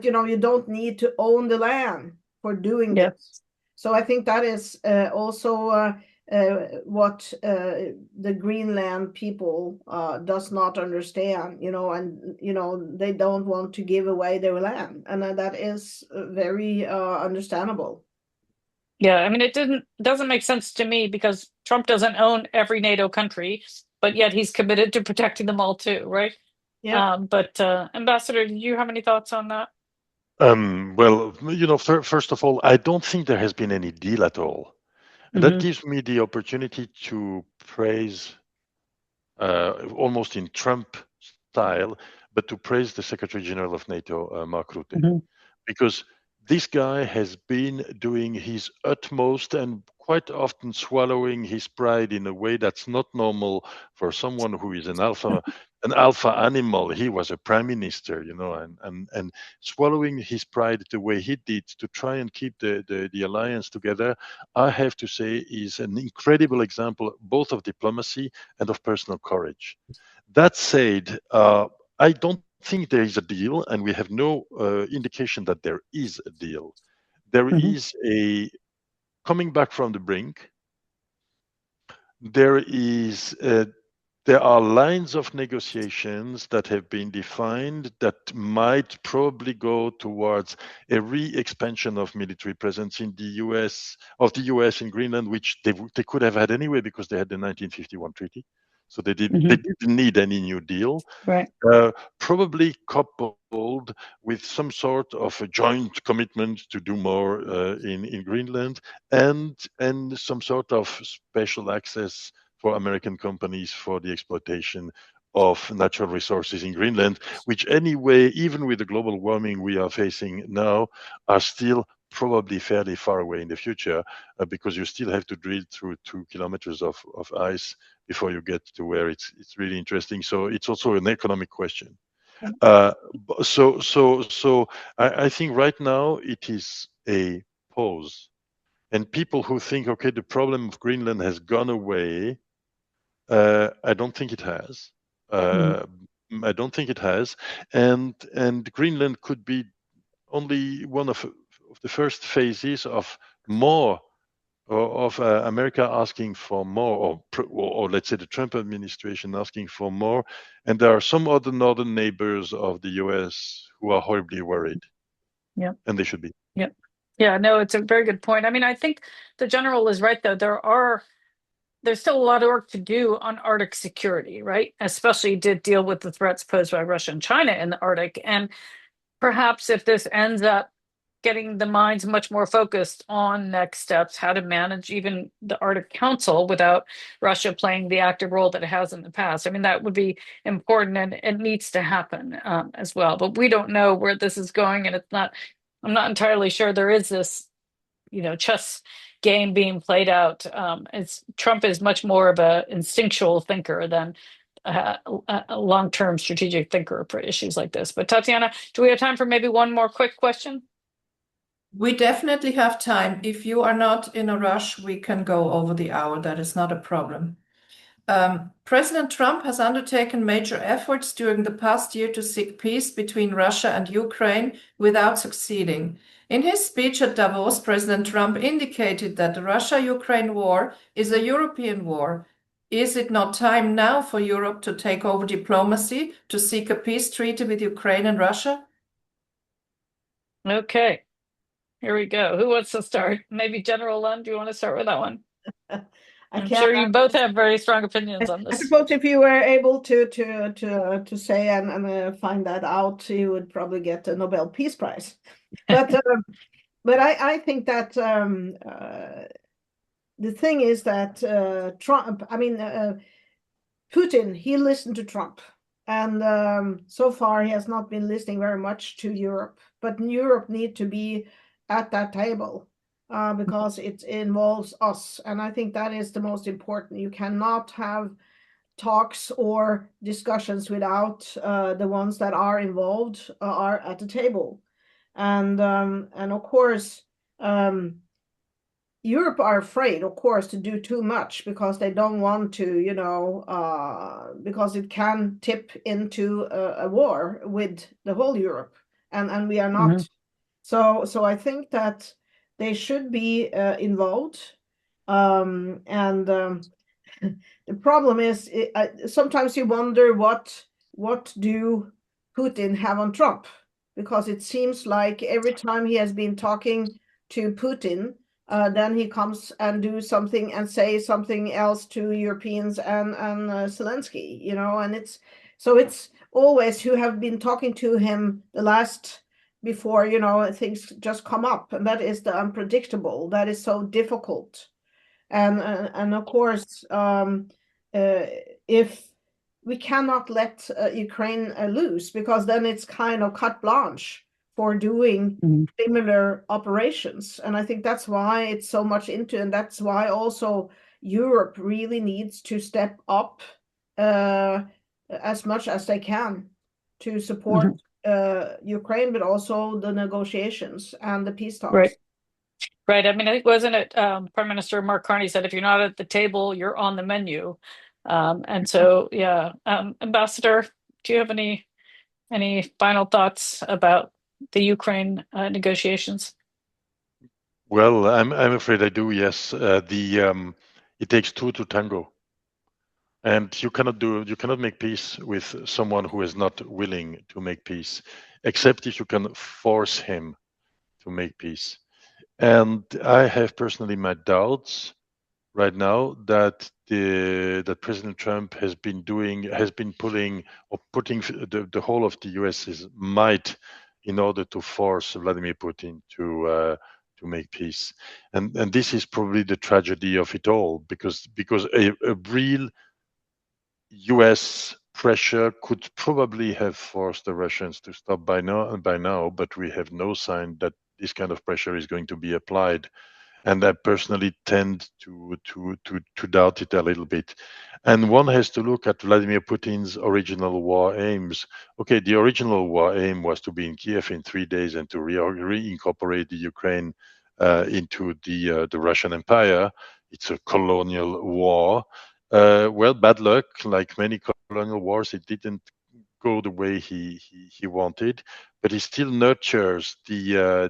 you don't need to own the land for doing this. So I think that is also what the Greenland people does not understand, and they don't want to give away their land, and that is very understandable. Yeah, I mean, it doesn't make sense to me because Trump doesn't own every NATO country, but yet he's committed to protecting them all too, right? Yeah. But Ambassador, did you have any thoughts on that? Well, first of all, I don't think there has been any deal at all. And that gives me the opportunity to praise, almost in Trump style, but to praise the Secretary General of NATO, Mark Rutte, because this guy has been doing his utmost and quite often swallowing his pride in a way that's not normal for someone who is an alpha animal. He was a prime minister, and swallowing his pride the way he did to try and keep the alliance together, I have to say, is an incredible example both of diplomacy and of personal courage. That said, I don't think there is a deal, and we have no indication that there is a deal. There is a coming back from the brink. There is there are lines of negotiations that have been defined that might probably go towards a re-expansion of military presence in the US, in Greenland, which they could have had anyway because they had the 1951 treaty. So they didn't need any new deal. Right. Probably coupled with some sort of a joint commitment to do more in Greenland, and some sort of special access for American companies for the exploitation of natural resources in Greenland, which anyway, even with the global warming we are facing now, are still probably fairly far away in the future, because you still have to drill through 2 kilometers of ice before you get to where it's really interesting. So it's also an economic question. So I think right now it is a pause, and people who think, okay, the problem of Greenland has gone away, I don't think it has. I don't think it has, and Greenland could be only one of the first phases of more, of America asking for more, or let's say the Trump administration asking for more, and there are some other northern neighbors of the US who are horribly worried. Yeah, and they should be. Yeah, no, it's a very good point. I mean, I think the general is right, though. There's still a lot of work to do on Arctic security, right? Especially to deal with the threats posed by Russia and China in the Arctic. And perhaps if this ends up getting the minds much more focused on next steps, how to manage even the Arctic Council without Russia playing the active role that it has in the past. I mean, that would be important, and it needs to happen as well. But we don't know where this is going, and I'm not entirely sure there is this, chess game being played out. Trump is much more of a instinctual thinker than a long-term strategic thinker for issues like this. But Tatiana, do we have time for maybe one more quick question? We definitely have time. If you are not in a rush, we can go over the hour. That is not a problem. President Trump has undertaken major efforts during the past year to seek peace between Russia and Ukraine without succeeding. In his speech at Davos, President Trump indicated that the Russia-Ukraine war is a European war. Is it not time now for Europe to take over diplomacy to seek a peace treaty with Ukraine and Russia? Okay, here we go. Who wants to start? Maybe General Lund, do you want to start with that one? I'm sure you both have very strong opinions on this. I suppose if you were able to say and find that out, you would probably get a Nobel Peace Prize. But I think that the thing is that Trump, Putin, he listened to Trump, and so far he has not been listening very much to Europe. But Europe need to be at that table. Because it involves us. And I think that is the most important. You cannot have talks or discussions without the ones that are involved are at the table. And of course, Europe are afraid, of course, to do too much because they don't want to, because it can tip into a war with the whole Europe. And we are not. So I think that they should be involved, and the problem is sometimes you wonder what do Putin have on Trump, because it seems like every time he has been talking to Putin, then he comes and do something and say something else to Europeans and Zelensky, and it's always who have been talking to him the last. Before, things just come up, and that is the unpredictable. That is so difficult, and of course, if we cannot let Ukraine lose, because then it's kind of carte blanche for doing similar operations, and I think that's why it's so much into, and that's why also Europe really needs to step up as much as they can to support. Ukraine, but also the negotiations and the peace talks. Right. I mean, I think, wasn't it Prime Minister Mark Carney said, if you're not at the table, you're on the menu. And so, yeah. Ambassador, do you have any final thoughts about the Ukraine negotiations? Well, I'm afraid I do. Yes, it takes two to tango. And you cannot make peace with someone who is not willing to make peace, except if you can force him to make peace. And I have personally my doubts right now that President Trump has been putting the whole of the US's might in order to force Vladimir Putin to make peace. And this is probably the tragedy of it all, because a real US pressure could probably have forced the Russians to stop by now, but we have no sign that this kind of pressure is going to be applied. And I personally tend to doubt it a little bit. And one has to look at Vladimir Putin's original war aims. Okay, the original war aim was to be in Kiev in 3 days and to reincorporate the Ukraine into the Russian Empire. It's a colonial war. Well, bad luck. Like many colonial wars, it didn't go the way he wanted, but he still nurtures the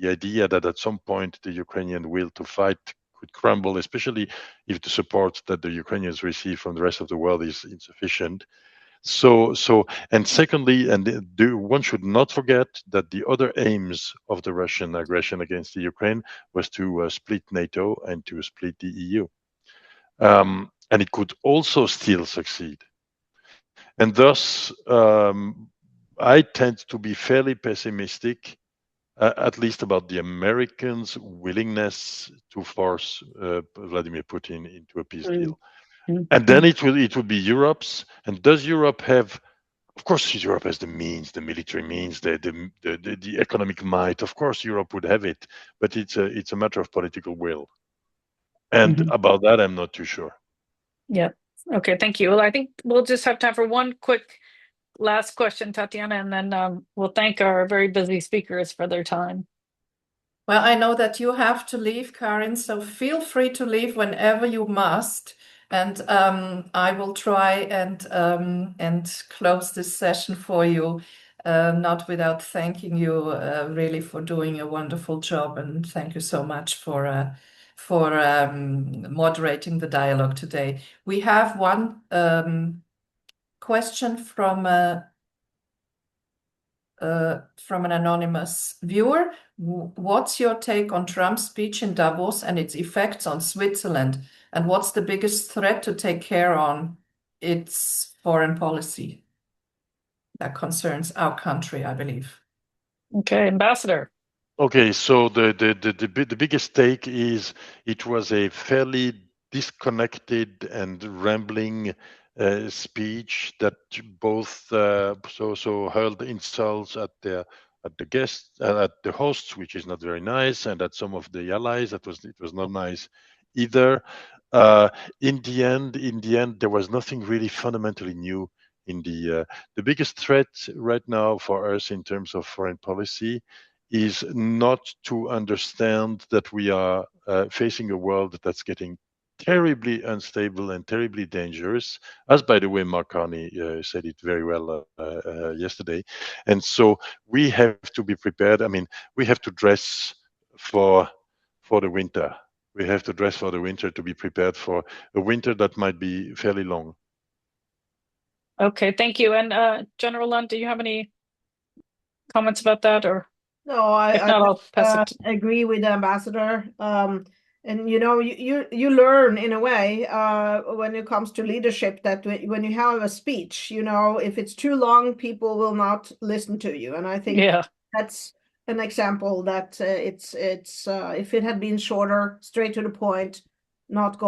idea that at some point the Ukrainian will to fight could crumble, especially if the support that the Ukrainians receive from the rest of the world is insufficient. So, and secondly, one should not forget that the other aims of the Russian aggression against the Ukraine was to split NATO and to split the EU. And it could also still succeed. And thus, I tend to be fairly pessimistic, at least about the Americans' willingness to force Vladimir Putin into a peace deal. And then it would be Europe's. And does Europe have? Of course, Europe has the means, the military means, the economic might. Of course, Europe would have it, but it's a matter of political will. And about that, I'm not too sure. Yeah. Okay. Thank you. Well, I think we'll just have time for one quick last question, Tatiana, and then we'll thank our very busy speakers for their time. Well, I know that you have to leave, Karin, so feel free to leave whenever you must. And I will try and close this session for you, not without thanking you really for doing a wonderful job. And thank you so much for moderating the dialogue today. We have one question from an anonymous viewer. What's your take on Trump's speech in Davos and its effects on Switzerland? And what's the biggest threat to take care on its foreign policy that concerns our country, I believe? Okay, Ambassador. Okay, so the biggest take is it was a fairly disconnected and rambling speech that both hurled insults at the guests, at the hosts, which is not very nice, and at some of the allies. It was not nice either. In the end, there was nothing really fundamentally new in the biggest threat right now for us in terms of foreign policy is not to understand that we are facing a world that's getting terribly unstable and terribly dangerous, as by the way Mark Carney said it very well yesterday. And so we have to be prepared. I mean, we have to dress for the winter. We have to dress for the winter to be prepared for a winter that might be fairly long. Okay, thank you. And General Lund, do you have any comments about that, or? No, I'll pass it. Agree with the ambassador. And you learn in a way when it comes to leadership that when you have a speech, if it's too long, people will not listen to you. And I think that's an example that it's if it had been shorter, straight to the point, not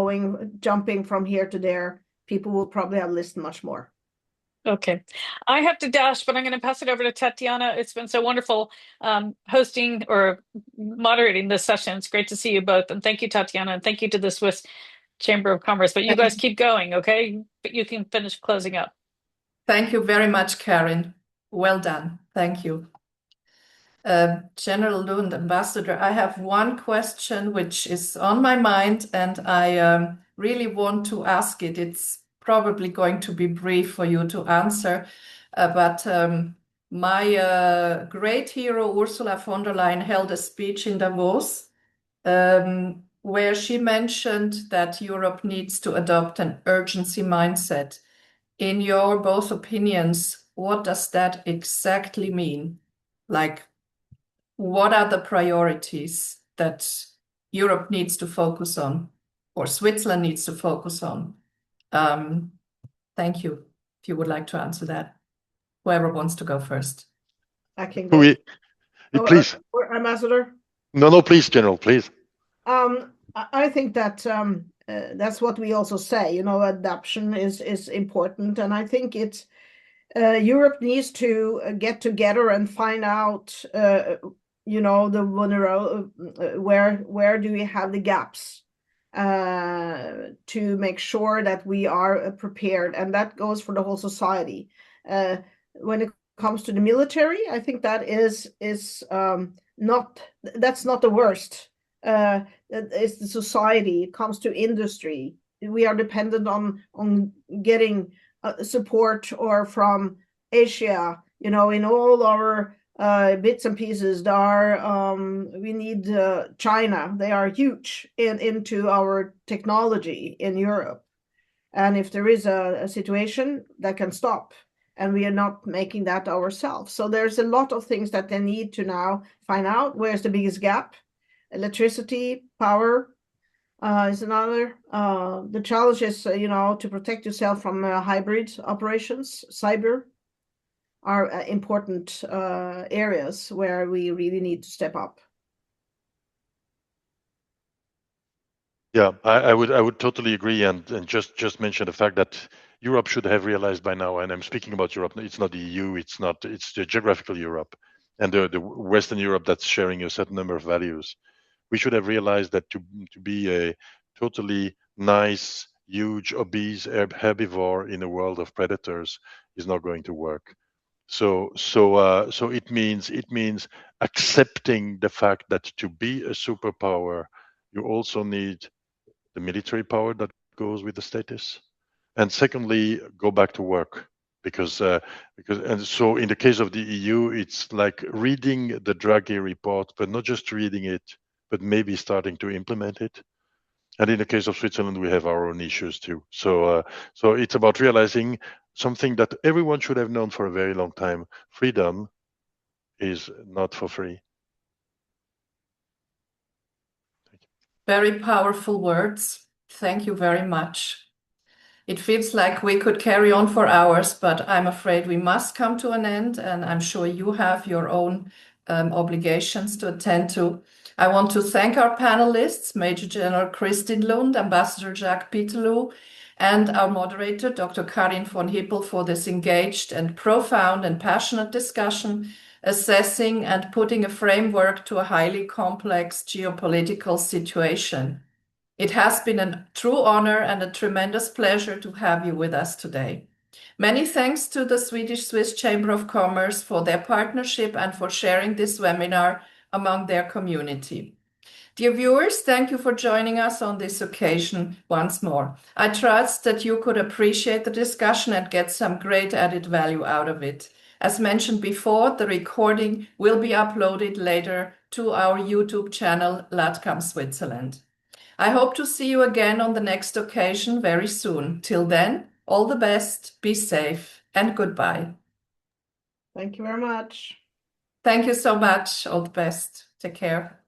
jumping from here to there, people will probably have listened much more. Okay, I have to dash, but I'm going to pass it over to Tatiana. It's been so wonderful hosting or moderating this session. It's great to see you both. And thank you, Tatiana. And thank you to the Swiss Chamber of Commerce. But you guys keep going, okay? But you can finish closing up. Thank you very much, Karin. Well done. Thank you. General Lund, Ambassador, I have one question which is on my mind, and I really want to ask it. It's probably going to be brief for you to answer, but my great hero Ursula von der Leyen held a speech in Davos where she mentioned that Europe needs to adopt an urgency mindset. In your both opinions, what does that exactly mean? Like, what are the priorities that Europe needs to focus on, or Switzerland needs to focus on? Thank you. If you would like to answer that, whoever wants to go first. I can go. Please. Ambassador? No, please, General, please. I think that that's what we also say, adoption is important. And I think it's Europe needs to get together and find out, the vulnerable, where do we have the gaps to make sure that we are prepared. And that goes for the whole society. When it comes to the military, I think that that's not the worst. It's the society. It comes to industry. We are dependent on getting support or from Asia, in all our bits and pieces. We need China. They are huge into our technology in Europe. And if there is a situation, that can stop. And we are not making that ourselves. So there's a lot of things that they need to now find out. Where's the biggest gap? Electricity, power is another. The challenge is, to protect yourself from hybrid operations. Cyber are important areas where we really need to step up. Yeah, I would totally agree, and just mention the fact that Europe should have realized by now, and I'm speaking about Europe. It's not the EU. It's the geographical Europe and the Western Europe that's sharing a certain number of values. We should have realized that to be a totally nice, huge, obese herbivore in a world of predators is not going to work. So it means accepting the fact that to be a superpower, you also need the military power that goes with the status, and secondly, go back to work. Because in the case of the EU, it's like reading the Draghi report, but not just reading it, but maybe starting to implement it. And in the case of Switzerland, we have our own issues too. So it's about realizing something that everyone should have known for a very long time: freedom is not for free. Thank you. Very powerful words. Thank you very much. It feels like we could carry on for hours, but I'm afraid we must come to an end, and I'm sure you have your own obligations to attend to. I want to thank our panelists, Major General Kristin Lund, Ambassador Jacques Pitteloud, and our moderator, Dr. Karin von Hippel, for this engaged and profound and passionate discussion, assessing and putting a framework to a highly complex geopolitical situation. It has been a true honor and a tremendous pleasure to have you with us today. Many thanks to the Swedish-Swiss Chamber of Commerce for their partnership and for sharing this webinar among their community. Dear viewers, thank you for joining us on this occasion once more. I trust that you could appreciate the discussion and get some great added value out of it. As mentioned before, the recording will be uploaded later to our YouTube channel, LATCAM Switzerland. I hope to see you again on the next occasion very soon. Till then, all the best, be safe, and goodbye. Thank you very much. Thank you so much. All the best. Take care.